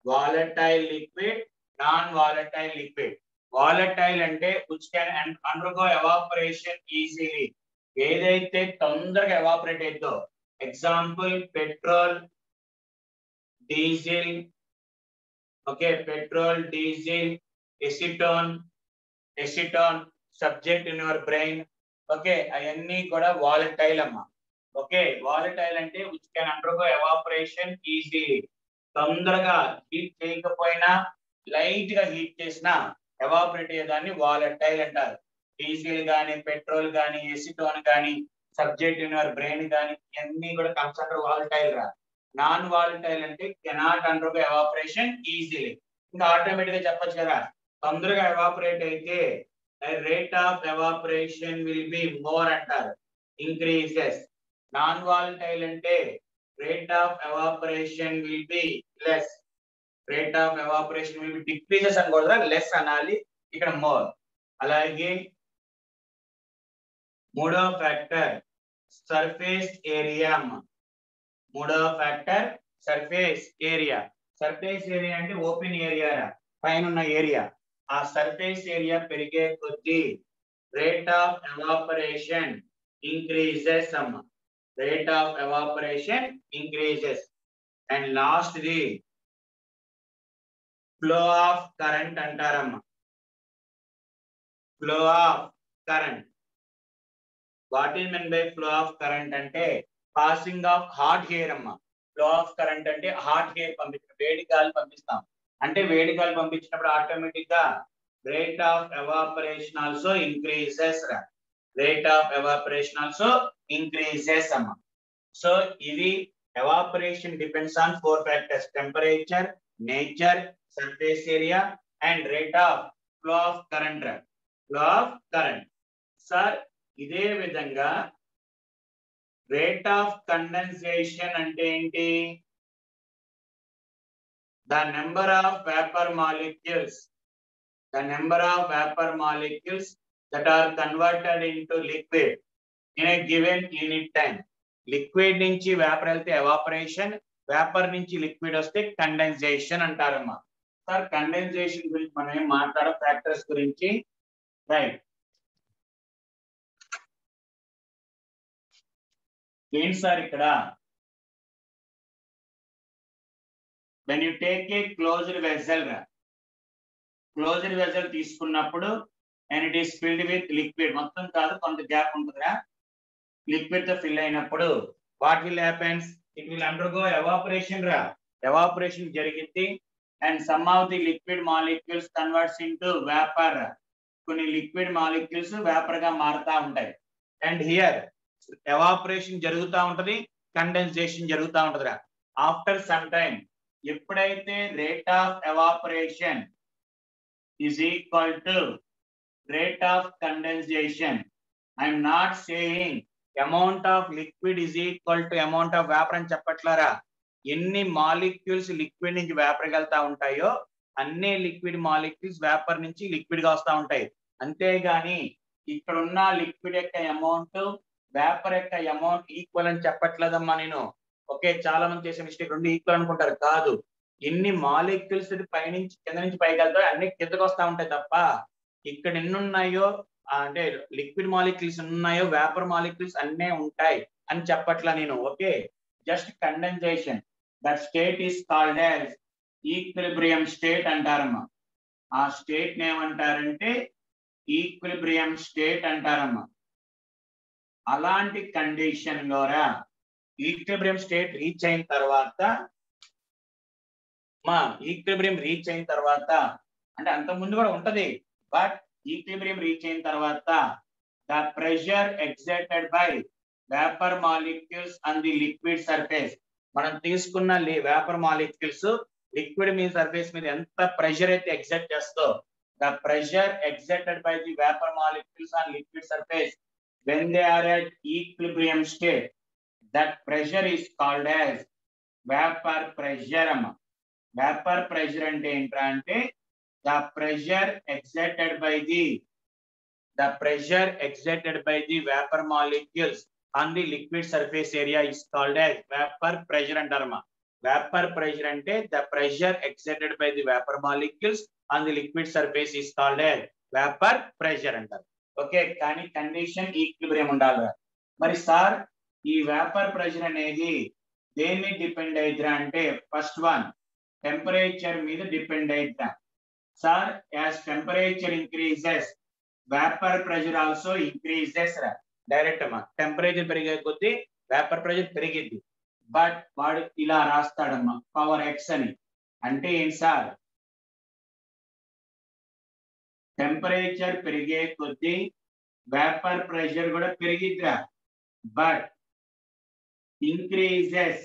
Volatile liquid, non volatile liquid. Volatile అంటే which can undergo evaporation easily. ఏదైతే తొందరగా ఎవాపరేట్ అవుతుందో, example petrol, diesel. Okay, petrol, diesel, acetone subject in your brain. Okay, అవన్నీ కూడా వాలటైల్ అమ్మా. ఓకే, వాలటైల్ అంటే which can undergo evaporation easily. తొందరగా హీట్ చేయకపోయినా లైట్ గా హీట్ చేసినా ఎవాపరేట్ అయ్యేదాన్ని వాలటైల్ అంటారు. డీజిల్ గానీ, పెట్రోల్ గానీ, ఎసిటోన్ గానీ, సబ్జెక్ట్ ఇన్ యువర్ బ్రెయిన్ గానీ, ఇవన్నీ కూడా కమ్స్ అండర్ వాలటైల్ రా. నాన్ వాలటైల్ అంటే కెనాట్ అండర్గో ఎవాపరేషన్ ఈజీలీ. ఇంకా ఆటోమేటిక్ గా చెప్పొచ్చు కదా, తొందరగా ఎవాపరేట్ అయితే rate of evaporation will be more అంటారు, ఇంక్రీజెస్. నాన్ వాలటైల్ అంటే rate of evaporation will be less. Rate of evaporation will be decreases అనకూడదు, లెస్ అనాలి, ఇక్కడ మోర్. అలాగే మూడో ఫ్యాక్టర్ సర్ఫేస్ ఏరియా. మూడో factor surface area. Surface area అంటే ఓపెన్ ఏరియా, పైన ఉన్న ఏరియా. ఆ సర్ఫేస్ ఏరియా పెరిగే కొద్దీ రేట్ ఆఫ్ ఎవాపరేషన్ ఇంక్రీజెస్ అమ్మా. Rate of evaporation increases. And last the flow of current అంటారమ్మా. Flow of current. What is mean by flow of current అంటే పాసింగ్ ఆఫ్ హాట్ ఎయిర్ అమ్మా. ఫ్లో ఆఫ్ కరెంట్ అంటే హాట్ ఎయిర్ పంపించడం, వేడి గాలి పంపిస్తాం. అంటే వేడి గాలి పంపించినప్పుడు ఆటోమేటిక్ గా rate of evaporation also increases. Rate of evaporation also increases అమ్మా. సో ఇది evaporation depends on 4 factors: temperature, nature, surface area and rate of flow of current. Flow of current. Sir, ఇదే విధంగా rate of condensation అంటే ఏంటి? The number of vapor molecules. The number of vapor molecules that are converted into liquid in a given unit time. Liquid నుంచి వేపర్ వెళ్తే ఎవాపరేషన్, వేపర్ నుంచి లిక్విడ్ వస్తే కండెన్సేషన్ అంటారమ్మా. సార్ కండెన్సేషన్ గురించి మనం ఏం మాట్లాడే ఫ్యాక్టర్స్ గురించి, రైట్? ఏంటి సార్ ఇక్కడ? when you take a closed vessel, closed vessel తీసుకున్నప్పుడు and it is filled with liquid, మొత్తం కాదు కొంత గ్యాప్ ఉంటుందిరా, లిక్విడ్ తో ఫిల్ అయినప్పుడు what will happens? It will undergo evaporation రా. ఎవాపరేషన్ జరిగింది and some of the liquid molecules converts into vapour. కొన్ని లిక్విడ్ మాలిక్యూల్స్ వేపర్ గా మారుతా ఉంటాయి. అండ్ హియర్ ఎవాపరేషన్ జరుగుతూ ఉంటది, కండెన్సేషన్ జరుగుతూ ఉంటదిరా. ఆఫ్టర్ సమ్ టైం ఎప్పుడైతే rate of evaporation is equal to rate of condensation, I'm not saying amount of liquid is equal to amount of vapour అని చెప్పట్లేరా. ఎన్ని మాలిక్యూల్స్ లిక్విడ్ నుంచి వేపర్ వెళ్తా ఉంటాయో అన్ని లిక్విడ్ మాలిక్యూల్స్ వేపర్ నుంచి లిక్విడ్ గా వస్తూ ఉంటాయి. అంతేగాని ఇక్కడ ఉన్న లిక్విడ్ యొక్క అమౌంట్ వేపర్ యొక్క అమౌంట్ ఈక్వల్ అని చెప్పట్లేదమ్మా నేను. ఓకే, చాలా మంది చేసే మిస్టేక్, రెండు ఈక్వల్ అనుకుంటారు. కాదు, ఎన్ని మాలిక్యూల్స్ పైనుంచి కింద నుంచి పైకి వెళ్తాయో అన్ని కిందకు వస్తూ ఉంటాయి తప్ప ఇక్కడ ఎన్ని ఉన్నాయో అంటే లిక్విడ్ మాలిక్యూల్స్ ఉన్నాయో వేపర్ మాలిక్యూల్స్ అన్నీ ఉంటాయి అని చెప్పట్లా నేను. Okay, just condensation. That state is called as equilibrium state అంటారమ్మా. ఆ స్టేట్ ఏమంటారంటే ఈక్విలిబ్రియం స్టేట్ అంటారమ్మా. అలాంటి కండిషన్ లోరా ఈక్విలిబ్రియం స్టేట్ రీచ్ అయిన తర్వాత ఈక్విలిబ్రియం రీచ్ అయిన తర్వాత అంటే అంత ముందు కూడా ఉంటది, బట్ ఈక్విలిబ్రియం రీచ్ అయిన తర్వాత the pressure exerted by vapour molecules on the liquid surface, మనం తీసుకున్న వేపర్ మాలిక్యూల్స్ లిక్విడ్ మీద సర్ఫేస్ మీద ఎంత ప్రెషర్ అయితే ఎగ్జర్ట్ చేస్తో, the pressure exerted by the vapour molecules on liquid surface when they are at equilibrium state, that pressure is called as vapor pressure. Vapor pressure ante entra ante the pressure exerted by the vapor molecules on the liquid surface area is called as vapor pressure antarama. Vapor pressure ante the pressure exerted by the vapor molecules on the liquid surface is called as vapor pressure antar. Okay, కానీ కండిషన్ ఈక్విలిబ్రియం ఉండాలి. మరి సార్ ఈ వేపర్ ప్రెషర్ అనేది దేని మీద డిపెండ్ అయిద్రా అంటే ఫస్ట్ వన్ టెంపరేచర్ మీద డిపెండ్ అయిద్రా. Sir as temperature increases vapour pressure also increases రా. డైరెక్ట్ అమ్మా, టెంపరేచర్ పెరిగే కొద్దీ వేపర్ ప్రెషర్ పెరిగిద్ది. బట్ వాడు ఇలా రాస్తాడమ్మా పవర్ ఎక్స్ అని. అంటే ఏంటి సార్, టెంపరేచర్ పెరిగే కొద్దీ వేపర్ ప్రెషర్ కూడా పెరిగిద్దిరా, బట్ ఇంక్రీజెస్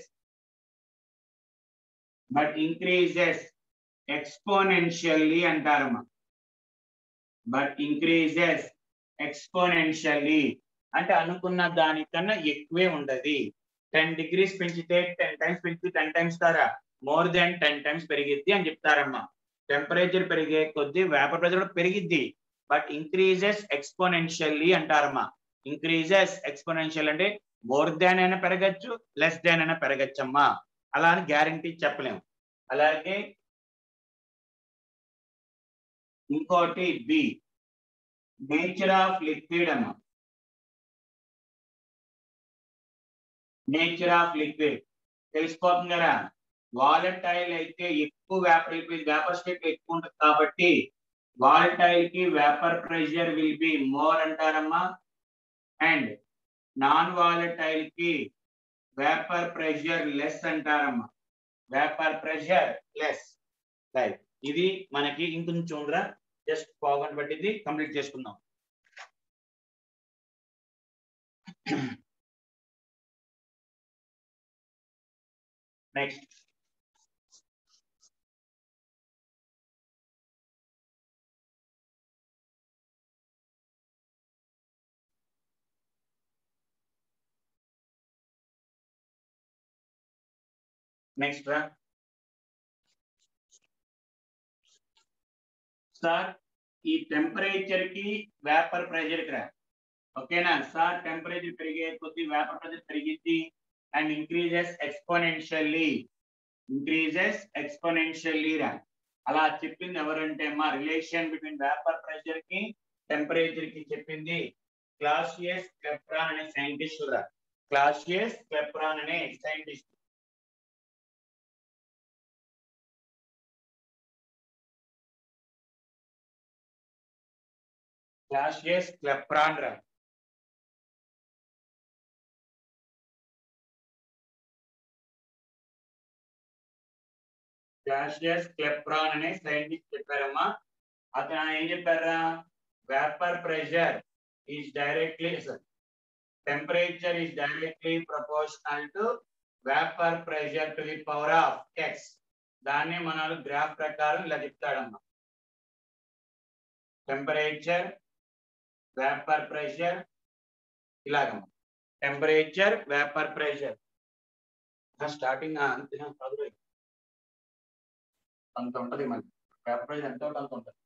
ఎక్స్పోనెన్షియల్లీ అంటారమ్మా. బట్ ఇంక్రీజెస్ ఎక్స్పోనెన్షియల్లీ అంటే అనుకున్న దానికన్నా ఎక్కువే ఉండదు. 10 degrees పెంచితే 10 times పెంచితే 10 times ద్వారా మోర్ దాన్ 10 times పెరిగిద్ది అని చెప్తారమ్మా. టెంపరేచర్ పెరిగే కొద్దీ వేపర్ ప్రెషర్ కూడా పెరిగిద్ది, బట్ ఇంక్రీజెస్ ఎక్స్పోనెన్షియల్లీ అంటారమ్మా. ఇంక్రీజెస్ ఎక్స్పోనెన్షియల్ అంటే మోర్ దాన్ అయినా పెరగచ్చు, లెస్ దాన్ అయినా పెరగచ్చమ్మా. అలా అని గ్యారంటీ చెప్పలేము. అలాగే ఇంకోటి బి, నేచర్ ఆఫ్ లిక్విడ్ అమ్మా. నేచర్ ఆఫ్ లిక్విడ్ తెలిసిపోతుంది కదా. వాలటైల్ అయితే ఎక్కువ వేపర్ స్టేట్ ఎక్కువ ఉంటుంది కాబట్టి వాలటైల్ కి vapour pressure will be more అంటారమ్మా, అండ్ నాన్ వాలటైల్ కి వేపర్ ప్రెషర్ లెస్ అంటారమ్మా, వేపర్ ప్రెషర్ లెస్. రైట్, ఇది మనకి ఇంకొంచెం ఉండరా, జస్ట్ పావుగంట పట్టింది, కంప్లీట్ చేసుకుందాం. నెక్స్ట్ నెక్స్ట్ రా సార్, ఈ టెంపరేచర్ కి వేపర్ ప్రెషర్ కి రా, ఓకేనా సార్. టెంపరేచర్ పెరిగే కొద్ది వేపర్ ప్రెషర్ పెరిగింది అండ్ ఇంక్రీజెస్ ఎక్స్పోనెన్షియల్లీ రా. అలా చెప్పింది ఎవరంటే మా రిలేషన్ బిట్వీన్ వేపర్ ప్రెషర్ కి టెంపరేచర్ కి చెప్పింది క్లాసియస్ క్లెప్రాన్ అనే సైంటిస్ట్ రా. క్లాసియస్ క్లెప్రాన్ అనే సైంటిస్ట్. క్లాసియస్ క్లెప్రాన్ రా. క్లాసియస్ క్లెప్రాన్ అనే సైంటిస్ట్ చెప్పారమ్మా. అతను ఏం చెప్పారా, vapour pressure is directly, temperature is directly proportional to vapour pressure to the power of x. దాన్ని మనం గ్రాఫ్ ప్రకారం ఇలా చెప్తాడమ్మా. టెంపరేచర్, వేపర్ ప్రెషర్, ఇలాగమ్మా. టెంపరేచర్, వేపర్ ప్రెషర్ స్టార్టింగ్ అంత ఉంటది, మనకి వేపర్ ప్రెషర్ ఎంత అంత ఉంటుంది.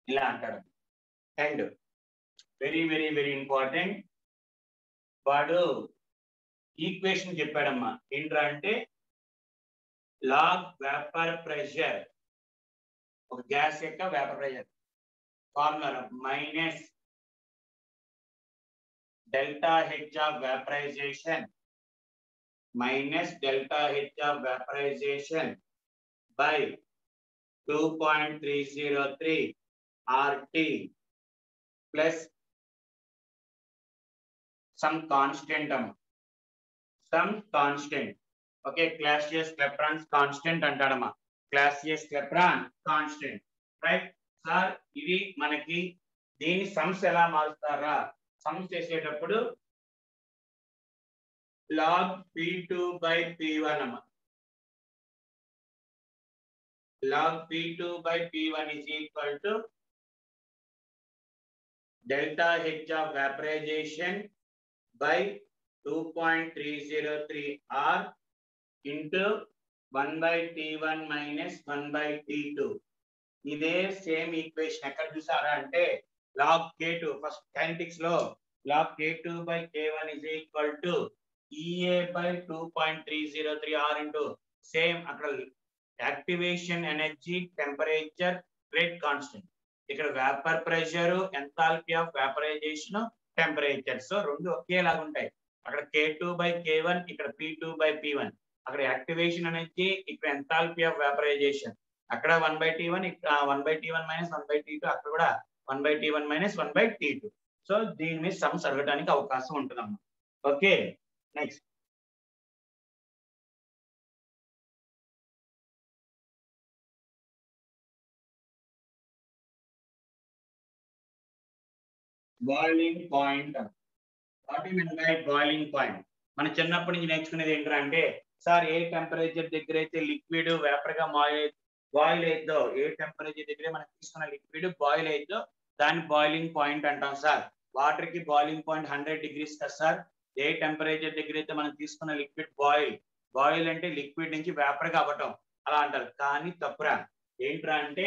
ఇలా అంటాడు. And very very very important, వాడు ఈక్వేషన్ చెప్పాడమ్మా. ఏంట్రా అంటే లాగ్ వేపర్ ప్రెషర్, ఒక గ్యాస్ యొక్క vapour pressure formula minus delta H of vaporization by 2.303 RT plus some constant, okay. Clausius Clapeyron constant అంటాడమ్మా. Clausius Clapeyron constant, right sir. ఇది మనకి దీని సమ్స్ ఎలా మారుస్తారా, సమ్స్ చేసేటప్పుడు log P2 by P1 అమ్మా. log P2 by P1 is equal to delta H of vaporization by 2.303 R into 1 by T1 minus 1 by T2. ఇదే సేమ్ ఈక్వేషన్ ఎక్కడ చూసారా అంటే log K2, ఫస్ట్ కైనెటిక్స్ లో log K2 by K1 is equal to EA by 2.303 R into same అక్కడ activation energy, temperature, rate constant. ఇక్కడ vapour pressure, enthalpy of vaporization, temperature, so రెండు ఒకేలాగా ఉంటాయి. అక్కడ K2 by K1, ఇక్కడ P2 by P1. అక్కడ యాక్టివేషన్ ఎనర్జీ, ఇక్కడ ఎంథాల్పీ ఆఫ్ వేపరైజేషన్. అక్కడ 1 by T1, ఇక్కడ 1 by T1 minus 1 by T2, అక్కడ కూడా 1 by T1 minus 1 by T2. So దీని మీద సమ్స్ అడగడానికి అవకాశం ఉంటుందమ్మా. Okay, next boiling point. What you mean by boiling point? మన చిన్నప్పటి నుంచి నేర్చుకునేది ఏంటంటే సార్, ఏ టెంపరేచర్ దగ్గర అయితే లిక్విడ్ వేపర్ గా బాయిల్ అయిద్దో, ఏ టెంపరేచర్ దగ్గర మనం తీసుకున్న లిక్విడ్ బాయిల్ అయిద్దో దాన్ని బాయిలింగ్ పాయింట్ అంటాం సార్. వాటర్ కి బాయిలింగ్ పాయింట్ 100 degrees కదా సార్. ఏ టెంపరేచర్ దగ్గర అయితే మనం తీసుకున్న లిక్విడ్ బాయిల్ అంటే లిక్విడ్ నుంచి వేపర్ గా అవ్వటం అలా అంటారు. కానీ తప్పురా. ఏంట్రా అంటే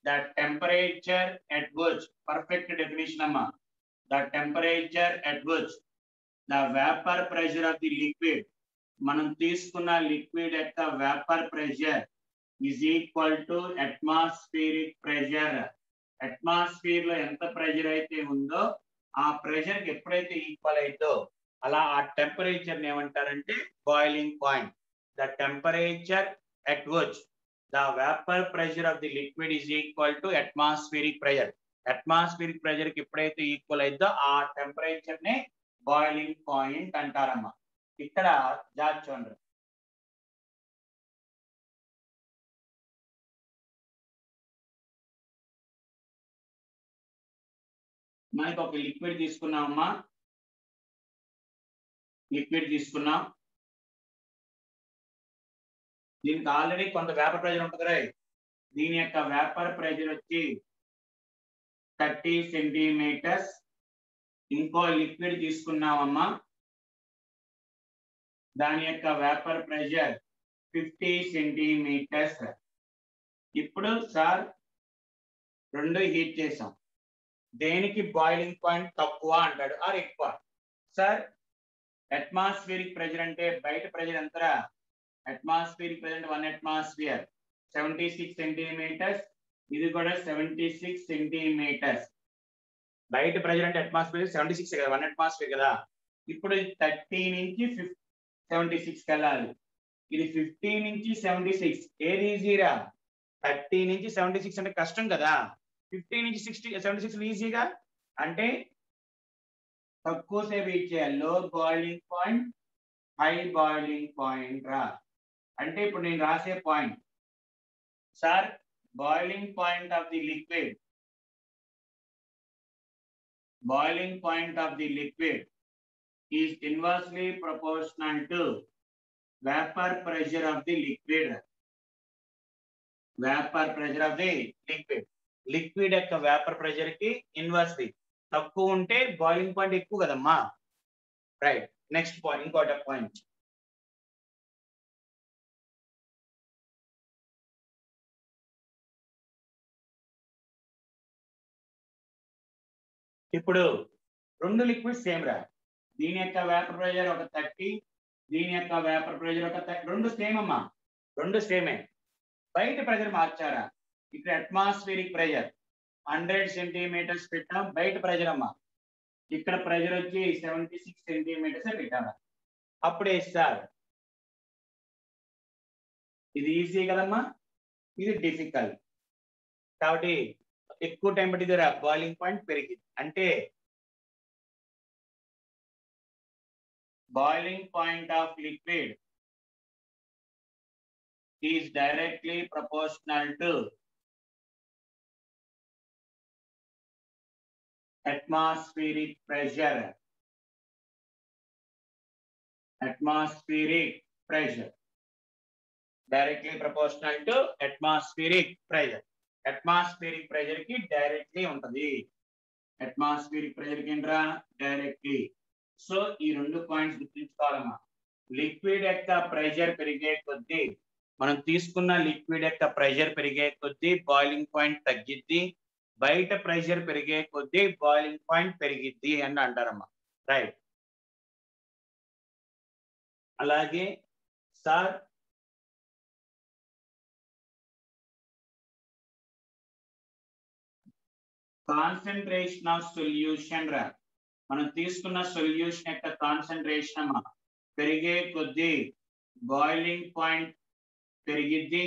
the temperature at which, perfect definition అమ్మా, the temperature at which the vapour pressure of the liquid, మనం తీసుకున్న లిక్విడ్ యొక్క vapour pressure is equal to atmospheric pressure atmosphere లో ఎంత ప్రెషర్ అయితే ఉందో ఆ ప్రెషర్ కి ఎప్పుడైతే ఈక్వల్ అయితో అలా ఆ టెంపరేచర్ ఏమంటారంటే boiling point. The temperature at which the vapour pressure of the liquid is equal to atmospheric pressure. Atmospheric pressure కి ఎప్పుడైతే ఈక్వల్ అయిద్దో ఆ టెంపరేచర్ నే బాయిలింగ్ పాయింట్ అంటారమ్మా. ఇక్కడ జాగ్రత్త చూడండి. మనకి ఒక లిక్విడ్ తీసుకున్నామమ్మా, లిక్విడ్ తీసుకున్నాం, దీనికి ఆల్రెడీ కొంత వేపర్ ప్రెషర్ ఉంటుంది రే. దీని యొక్క వేపర్ ప్రెషర్ వచ్చి 30 సెంటీమీటర్స్. ఇంకో లిక్విడ్ తీసుకున్నామమ్మా, దాని యొక్క వేపర్ ప్రెషర్ 50 సెంటీమీటర్స్. ఇప్పుడు సార్ రెండు హీట్ చేసాం, దేనికి బాయిలింగ్ పాయింట్ తక్కువ అంటాడు ఆర్ ఎక్కువ? సార్ అట్మాస్ఫియరిక్ ప్రెషర్ అంటే బయట ప్రెషర్ ఎంతరా? అట్మాస్ఫియరిక్ ప్రెషర్ 1 అట్మాస్ఫియర్ 76 సెంటీమీటర్స్, ఇది కూడా 76 సెంటీమీటర్స్. బయట ప్రెషర్ అంటే అట్మాస్ఫియర్ 76 కదా, 1 అట్మాస్ఫియర్ కదా. ఇప్పుడు 30 నుంచి 76 వెళ్ళాలి. ఇది 50 నుంచి 76, ఏది ఈజీరా? 30 నుంచి 76 అంటే కష్టం కదా. 50 నుంచి 76 ఈజీగా అంటే తక్కువ సేపు హీట్ చేయాలి. లో boiling point, high boiling point రా. అంటే ఇప్పుడు నేను రాసే point sir, boiling point of the liquid, boiling point of the liquid is inversely proportional to vapor pressure of the liquid. Vapor pressure of the liquid. Liquid యొక్క వేపర్ ప్రెషర్ కి ఇన్వర్స్లీ తక్కువ ఉంటే బాయిలింగ్ పాయింట్ ఎక్కువ కదమ్మా. రైట్, నెక్స్ట్ పాయింట్, ఇంకోటి పాయింట్. ఇప్పుడు రెండు లిక్విడ్ సేమ్ రా. దీని యొక్క వేపర్ ప్రెషర్ ఒక 30, దీని యొక్క వేపర్ ప్రెషర్ ఒక 30, రెండు సేమ్ అమ్మా, రెండు సేమే. బయట ప్రెషర్ మార్చారా? ఇక్కడ అట్మాస్ఫియరిక్ ప్రెషర్ 100 సెంటీమీటర్స్ పెట్టాం, బయట ప్రెషర్ అమ్మా ఇక్కడ ప్రెషర్ వచ్చి 76 సెంటీమీటర్స్ పెట్టారా. అప్పుడే సార్ ఇది ఈజీ కదమ్మా, ఇది డిఫికల్ట్. కాబట్టి ఎక్కువ టైం పట్టిదిరా, బాయిలింగ్ పాయింట్ పెరిగింది. అంటే boiling point of liquid is directly proportional to atmospheric pressure. Atmospheric pressure directly proportional to atmospheric pressure. Atmospheric pressure ki directly untadi. Atmospheric pressure ki endra directly. So ఈ రెండు పాయింట్స్ గుర్తుంచుకోవాలమ్మా. లిక్విడ్ యొక్క ప్రెషర్ పెరిగే కొద్దీ, మనం తీసుకున్న లిక్విడ్ యొక్క ప్రెషర్ పెరిగే కొద్దీ బాయిలింగ్ పాయింట్ తగ్గిద్ది, బయట ప్రెషర్ పెరిగే కొద్దీ బాయిలింగ్ పాయింట్ పెరిగిద్ది అని అంటారమ్మా. రైట్. అలాగే సార్ కాన్సన్ట్రేషన్ ఆఫ్ సొల్యూషన్ రా. మనం తీసుకున్న సొల్యూషన్ యొక్క కాన్సన్ట్రేషన్ పెరిగే కొద్దీ బాయిలింగ్ పాయింట్ పెరిగిద్ది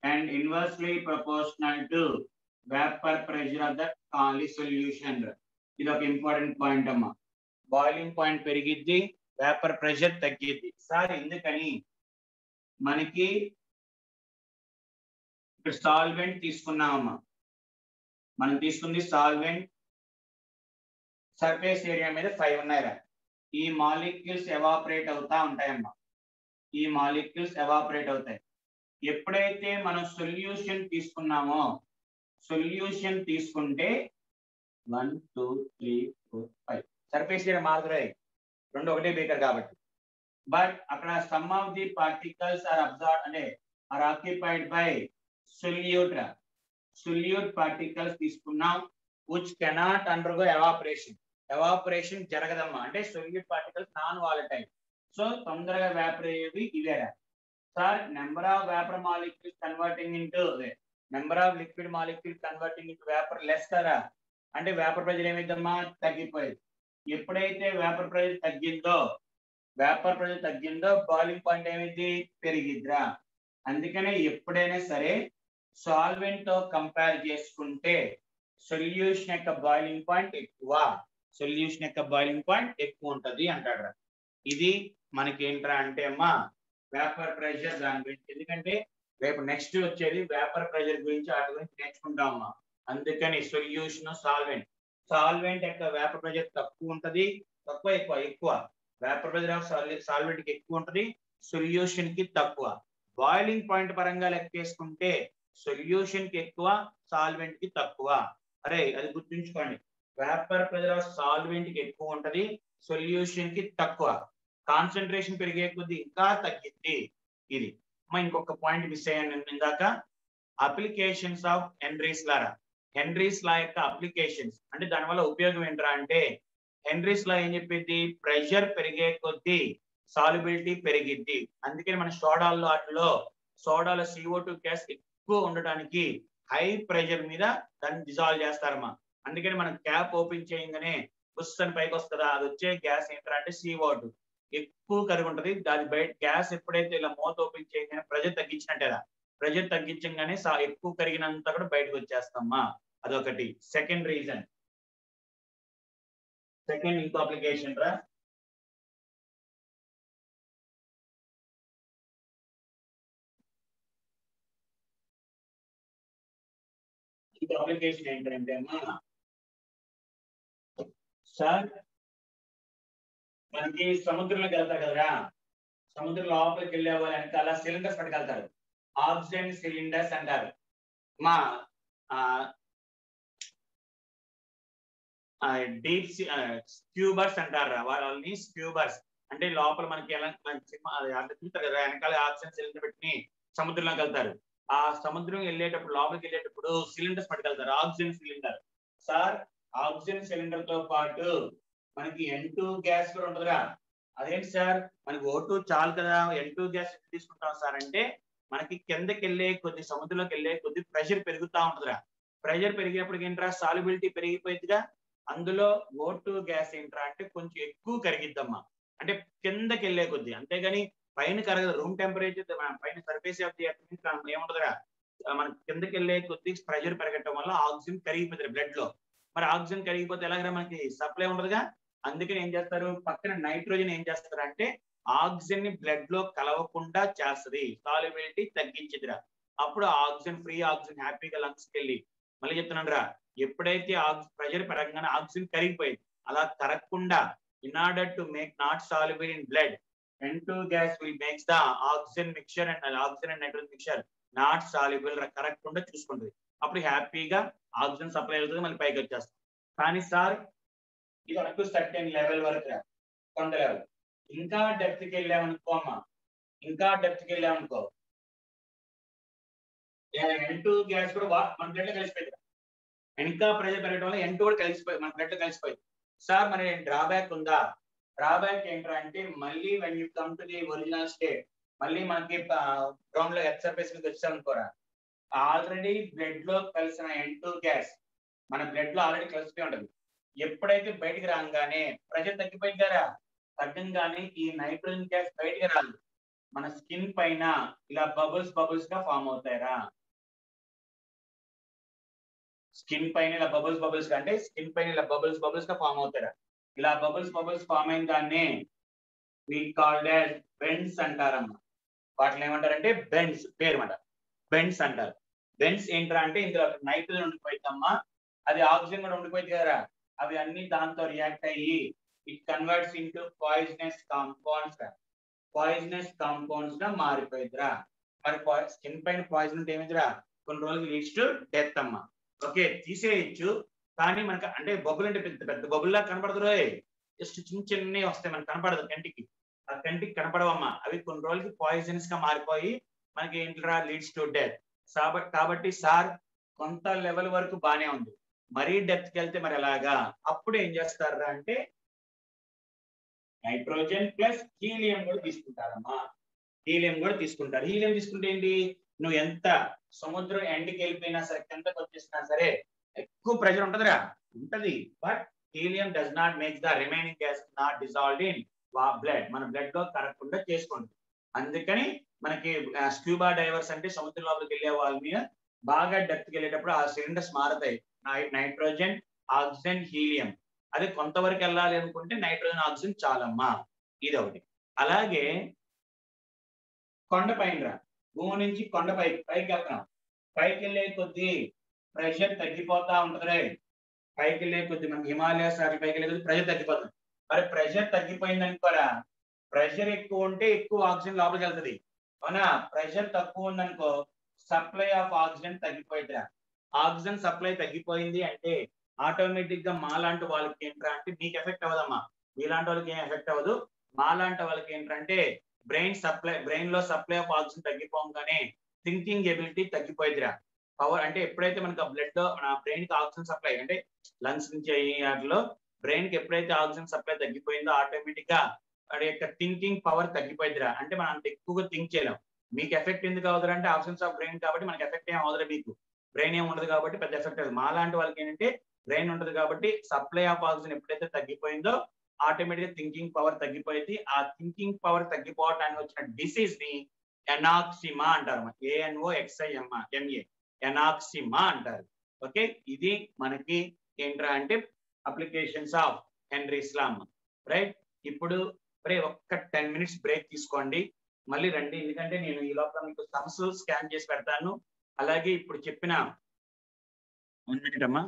and inversely proportional to vapour pressure of the solution. ఇది ఒక ఇంపార్టెంట్ పాయింట్ అమ్మా. బాయిలింగ్ పాయింట్ పెరిగిద్ది, వేపర్ ప్రెషర్ తగ్గిద్ది. సార్ ఎందుకని? మనకి ఇక్కడ సాల్వెంట్ తీసుకున్నామమ్మా, మనం తీసుకుంది సాల్వెంట్, సర్ఫేస్ ఏరియా మీద 5 ఉన్నాయిరా. ఈ మాలిక్యూల్స్ ఎవాపరేట్ అవుతా ఉంటాయమ్మా, ఈ మాలిక్యూల్స్ ఎవాపరేట్ అవుతాయి. ఎప్పుడైతే మనం సొల్యూషన్ తీసుకున్నామో, సొల్యూషన్ తీసుకుంటే 1 2 3 4 5 సర్ఫేస్ ఏరియా మారుతాయి, రెండు ఒకటే బేకర్ కాబట్టి. బట్ అక్కడ some of the particles are absorb అంటే are occupied by solute. Solute particles తీసుకున్నాం which cannot undergo evaporation. ఎవాపరేషన్ జరగదమ్మా, అంటే solute particles non volatile, so తొందరగా వేపర్ అయ్యేవి ఇవేరా. Sir number of vapour molecules converting into number of liquid molecule converting into vapour less కదా, అంటే వేపర్ ప్రెషర్ ఏమైందమ్మా తగ్గిపోయింది. ఎప్పుడైతే వేపర్ ప్రెషర్ తగ్గిందో బాయిలింగ్ పాయింట్ ఏమైంది పెరిగిద్దిరా. అందుకనే ఎప్పుడైనా సరే సాల్వెంట్ తో కంపేర్ చేసుకుంటే సొల్యూషన్ యొక్క బాయిలింగ్ పాయింట్ ఎక్కువ ఉంటది అంటాడు. ఇది మనకి ఏంట్రా అంటే అమ్మా వేపర్ ప్రెషర్ దాని గురించి. ఎందుకంటే రేపు నెక్స్ట్ వచ్చేది వేపర్ ప్రెషర్ గురించి వాటి గురించి నేర్చుకుంటాం అమ్మా. అందుకని సొల్యూషన్ సాల్వెంట్ యొక్క వేపర్ ప్రెషర్ తక్కువ ఉంటది, ఎక్కువ వేపర్ ప్రెషర్ ఆఫ్ సాల్వెంట్ కి ఎక్కువ ఉంటది, సొల్యూషన్ కి తక్కువ. బాయిలింగ్ పాయింట్ పరంగా లెక్కేసుకుంటే సొల్యూషన్ కి ఎక్కువ, సాల్వెంట్ కి తక్కువ. అరే అది గుర్తుంచుకోండి, వేపర్ ప్రెషర్ ఆఫ్ సాల్వెంట్ కి ఎక్కువ ఉంటది, సొల్యూషన్ కి తక్కువ. కాన్సన్ట్రేషన్ పెరిగే కొద్ది ఇంకా తగ్గింది. ఇది ఇంకొక పాయింట్ మిస్ అయ్యాను ఇందాక, applications of Henry's law. Henry's law యొక్క అప్లికేషన్స్ అంటే దానివల్ల ఉపయోగం ఏంట్రా అంటే, హెన్రీస్ లా ఏం చెప్పింది, ప్రెషర్ పెరిగే కొద్ది సాల్యుబిలిటీ పెరిగిద్ది. అందుకని మన సోడాలో CO2 గ్యాస్ ఎక్కువ ఉండటానికి హై ప్రెషర్ మీద దాన్ని డిజాల్వ్ చేస్తారమ్మా. అందుకని మనం క్యాప్ ఓపెన్ చేయగానే పుస్తకం పైకి వస్తుందా, అది వచ్చే గ్యాస్ ఏంటంటే అంటే CO2 ఎక్కువ కరిగి ఉంటది. దాని బయట గ్యాస్ ఎప్పుడైతే ఇలా మూత ఓపెన్ చేయగానే ప్రెషర్ తగ్గించినట్టేదా, ప్రెషర్ తగ్గించగానే ఎక్కువ కరిగినంత కూడా బయటకు వచ్చేస్తామా. అదొకటి. సెకండ్ రీజన్, ఇంకో అప్లికేషన్ రా, ఇంకో అప్లికేషన్ ఏంటంటే అమ్మా సార్ మనకి సముద్రంలోకి వెళ్తారు కదరా, సముద్రం లోపలికి వెళ్ళే వాళ్ళు వెనకాల సిలిండర్స్ పట్టుకెళ్తారు, ఆక్సిజన్ సిలిండర్స్ అంటారు. మా డీప్ స్క్యూబర్స్ అంటారు వాళ్ళని. స్క్యూబర్స్ అంటే లోపల మనకి ఎలా చూస్తారు కదా, వెనకాల ఆక్సిజన్ సిలిండర్ పెట్టి సముద్రంలోకి వెళ్తారు. ఆ సముద్రం వెళ్ళేటప్పుడు లోపలికి వెళ్ళేటప్పుడు సిలిండర్స్ పట్టుకెళ్తారు, oxygen cylinder. Sir oxygen cylinder తో పాటు మనకి N2 గ్యాస్ కూడా ఉంటుందిరా. అదేంటి సార్ మనకి O2 చాలు కదా, N2 గ్యాస్ తీసుకుంటాం సార్ అంటే, మనకి కిందకి వెళ్ళే కొద్ది సముద్రంలోకి వెళ్ళే కొద్ది ప్రెషర్ పెరుగుతూ ఉంటుందిరా. ప్రెషర్ పెరిగేప్పటికి ఏంట్రా సాల్యుబిలిటీ పెరిగిపోయిందిగా, అందులో O2 గ్యాస్ ఏంట్రా అంటే కొంచెం ఎక్కువ కరిగిద్దమ్మా. అంటే కిందకి వెళ్ళే కొద్ది, అంతేగాని పైన కరగదు. రూమ్ టెంపరేచర్ పైన సర్ఫేస్ ఆఫ్ ది ఎర్త్ ఏముంటదిరా, మన కిందకి వెళ్ళే కొద్ది ప్రెషర్ పెరగటం వల్ల ఆక్సిజన్ కరిగిపోతుంది బ్లడ్ లో. మరి ఆక్సిజన్ కరిగిపోతే ఎలాగరా మనకి సప్లై ఉండదుగా. అందుకని ఏం చేస్తారు, పక్కన నైట్రోజన్ ఏం చేస్తారు అంటే ఆక్సిజన్ ని బ్లడ్ లో కలవకుండా చేస్తుంది, సాల్యుబిలిటీ తగ్గించిదిరా. అప్పుడు ఆక్సిజన్ ఫ్రీ ఆక్సిజన్ హ్యాపీగా లంగ్స్ కి వెళ్ళి, మళ్ళీ చెప్తున్నాను రా, ఎప్పుడైతే ప్రెషర్ పెరగగానే ఆక్సిజన్ కరిగిపోయింది, అలా కరగకుండా in order to make not soluble in blood, N2 gas will makes the oxygen mixture and oxygen and nitrogen mixture not soluble కరగకుండా చూసుకుంటుంది. అప్పుడు హ్యాపీగా ఆక్సిజన్ సప్లై అవుతుంది, మళ్ళీ పైకి వచ్చేస్తాం. కానీ సార్ ఇది వరకు సర్టెన్ లెవెల్ వరకు, కొంత లెవెల్. ఇంకా డెప్త్ కి వెళ్ళామనుకో అమ్మా, N2 గ్యాస్ కూడా మన బ్లడ్ లో కలిసిపోయింది. ఇంకా ప్రెషర్ పెరగడం వల్ల N2 కూడా కలిసిపోయింది, మన బ్లడ్ లో కలిసిపోయింది. సార్ మరి డ్రాబ్యాక్ ఉందా, డ్రాబ్యాక్ ఏంటంటే మళ్ళీ when you come to the original state, మళ్ళీ మనకి గ్రౌండ్ లో ఎర్త్ సర్ఫేస్ మీద వచ్చామనుకోరా, ఆల్రెడీ బ్లడ్ లో కలిసిన N2 గ్యాస్ మన బ్లడ్ లో ఆల్రెడీ కలిసిపోయి ఉంటుంది. ఎప్పుడైతే బయటికి రాగానే ప్రెషర్ తగ్గిపోయింది కదా, తగ్గంగానే ఈ నైట్రోజన్ గ్యాస్ బయటికి రాదు, మన స్కిన్ పైన ఇలా బబుల్స్ గా ఫామ్ అవుతాయిరా. స్కిన్ పైన ఇలా బబుల్స్ అంటే స్కిన్ పైన ఇలా బబుల్స్ గా ఫామ్ అవుతారా. ఇలా బబుల్స్ ఫామ్ అయిన దాన్ని we called as bends అంటారమ్మా. వాటిని ఏమంటారంటే బెండ్స్, పేరు మాట బెండ్స్ అంటారు. బెండ్స్ ఏంట్రా అంటే ఇందులో నైట్రోజన్ ఉండిపోయిందమ్మా, అది ఆక్సిజన్ కూడా ఉండిపోయింది కదా, అవి అన్ని దాంతో రియాక్ట్ అయ్యి it converts into poisonous compounds గా మారిపోయిందిరా. మరి స్కిన్ పైన పాయిజన్ ఉంటే ఏమైందిరా, కొన్ని రోజులు లీడ్స్ టు డెత్ అమ్మా. ఓకే తీసేయచ్చు, కానీ మనకి అంటే బొబ్బులు అంటే పెద్ద బొబ్బుల్లా కనపడదు, జస్ట్ చిన్నవి వస్తాయి, మనకు కనపడదు కంటికి, ఆ కంటికి కనపడవమ్మా. అవి కొన్ని రోజులకి పాయిజన్స్ గా మారిపోయి మనకి ఏంటిరా లీడ్స్ టు డెత్. కాబట్టి సార్ కొంత లెవెల్ వరకు బానే ఉంది, మరీ డెప్త్ కి వెళ్తే మరి ఎలాగా, అప్పుడు ఏం చేస్తారా అంటే నైట్రోజన్ ప్లస్ హీలియం కూడా తీసుకుంటారమ్మా. హీలియం తీసుకుంటే ఏంటి, నువ్వు ఎంత సముద్రం ఎండ్కి వెళ్ళిపోయినా సరే, కిందకి వచ్చేసినా సరే ఎక్కువ ప్రెషర్ ఉంటదిరా, ఉంటది. But helium does not make the remaining gas not dissolved in blood, మన బ్లడ్ లో కరగకుండా చేసుకుంటుంది. అందుకని మనకి స్క్యూబా డైవర్స్ అంటే సముద్రం లోపలికి వెళ్ళే వాళ్ళ మీద బాగా డెప్త్కి వెళ్ళేటప్పుడు ఆ సిలిండర్స్ మారతాయి, నైట్రోజన్, ఆక్సిజన్, హీలియం. అది కొంతవరకు వెళ్ళాలి అనుకుంటే నైట్రోజన్, ఆక్సిజన్ చాలమ్మా, ఇది ఒకటి. అలాగే కొండ పైన భూమి నుంచి కొండ పైకి వెళ్తాం, పైకి వెళ్ళే కొద్దీ ప్రెషర్ తగ్గిపోతా ఉంటది. పైకి వెళ్ళే కొద్ది మన హిమాలయాస్ పైకి వెళ్ళే కొద్ది ప్రెషర్ తగ్గిపోతుంది. మరి ప్రెషర్ తగ్గిపోయింది అనుకోరా, ప్రెషర్ ఎక్కువ ఉంటే ఎక్కువ ఆక్సిజన్ లోపలికి వెళ్తుంది అవునా. ప్రెషర్ తక్కువ ఉందనుకో సప్లై ఆఫ్ ఆక్సిజన్ తగ్గిపోయిందిరా. ఆక్సిజన్ సప్లై తగ్గిపోయింది అంటే ఆటోమేటిక్ గా మాలాంటి వాళ్ళకి ఏంట్రా అంటే, మీకు ఎఫెక్ట్ అవ్వదమ్మా, మీలాంటి వాళ్ళకి ఏం ఎఫెక్ట్ అవ్వదు. మాలాంటి వాళ్ళకి ఏంటంటే బ్రెయిన్ లో సప్లై ఆఫ్ ఆక్సిజన్ తగ్గిపోగానే థింకింగ్ ఎబిలిటీ తగ్గిపోయిందిరా. పవర్ అంటే ఎప్పుడైతే మనకు బ్లడ్ లో మన బ్రెయిన్ కి ఆక్సిజన్ సప్లై అంటే లంగ్స్ నుంచి వాటిలో బ్రెయిన్ కి ఎప్పుడైతే ఆక్సిజన్ సప్లై తగ్గిపోయిందో ఆటోమేటిక్ గా వాడి యొక్క థింకింగ్ పవర్ తగ్గిపోయిందిరా. అంటే మనం అంత ఎక్కువగా థింక్ చేయలేం. మీకు ఎఫెక్ట్ ఎందుకు అవుతుంది అంటే ఆప్షన్స్ ఆఫ్ బ్రెయిన్ కాబట్టి మనకి ఎఫెక్ట్ ఏం అవుతుంది, మీకు బ్రెయిన్ ఏం ఉండదు కాబట్టి పెద్ద ఎఫెక్ట్ అవుతుంది. మాలాంటి వాళ్ళకి ఏంటంటే బ్రెయిన్ ఉంటుంది కాబట్టి సప్లై ఆఫ్ ఆక్సిజన్ ఎప్పుడైతే తగ్గిపోయిందో ఆటోమేటిక్ గా థింకింగ్ పవర్ తగ్గిపోయింది. ఆ థింకింగ్ పవర్ తగ్గిపోవటానికి వచ్చిన డిసీజ్ ని ఎనాక్సిమా అంటారు. ANOXIMA ఎనాక్సిమా అంటారు. ఓకే, ఇది మనకి ఏంట్రా అంటే applications of henry Islam. Right, ఇప్పుడు ఒక్క 10 minutes బ్రేక్ తీసుకోండి, మళ్ళీ రండి. ఎందుకంటే నేను ఈ లోపల మీకు సమ్స్ స్కాన్ చేసి పెడతాను. అలాగే ఇప్పుడు చెప్పిన 1 minute అమ్మా.